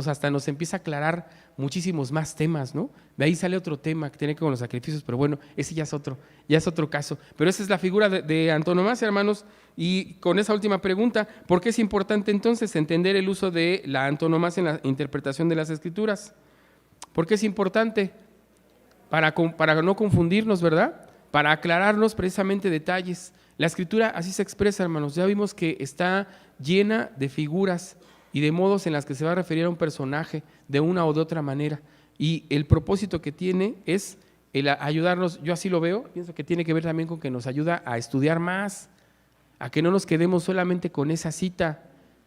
hasta nos empieza a aclarar muchísimos más temas, ¿no? De ahí sale otro tema que tiene que ver con los sacrificios, pero bueno, ese ya es otro caso. Pero esa es la figura de antonomasia, hermanos. Y con esa última pregunta, ¿por qué es importante entonces entender el uso de la antonomasia en la interpretación de las Escrituras? ¿Por qué es importante? Para no confundirnos, ¿verdad? Para aclararnos precisamente detalles. La Escritura así se expresa, hermanos. Ya vimos que está llena de figuras y de modos en las que se va a referir a un personaje de una o de otra manera. Y el propósito que tiene es el ayudarnos, yo así lo veo, pienso que tiene que ver también con que nos ayuda a estudiar más, a que no nos quedemos solamente con esa cita,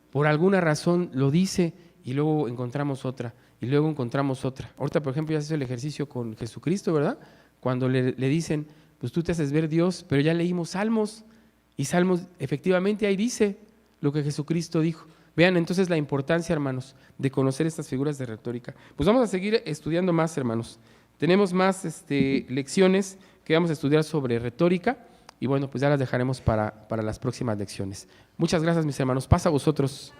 por alguna razón lo dice y luego encontramos otra, y luego encontramos otra. Ahorita, por ejemplo, ya se hizo el ejercicio con Jesucristo, ¿verdad? Cuando le dicen, pues tú te haces ver Dios, pero ya leímos Salmos, y Salmos efectivamente ahí dice lo que Jesucristo dijo. Vean entonces la importancia, hermanos, de conocer estas figuras de retórica. Pues vamos a seguir estudiando más, hermanos. Tenemos más lecciones que vamos a estudiar sobre retórica y bueno, pues ya las dejaremos para las próximas lecciones. Muchas gracias, mis hermanos. Pasa a vosotros.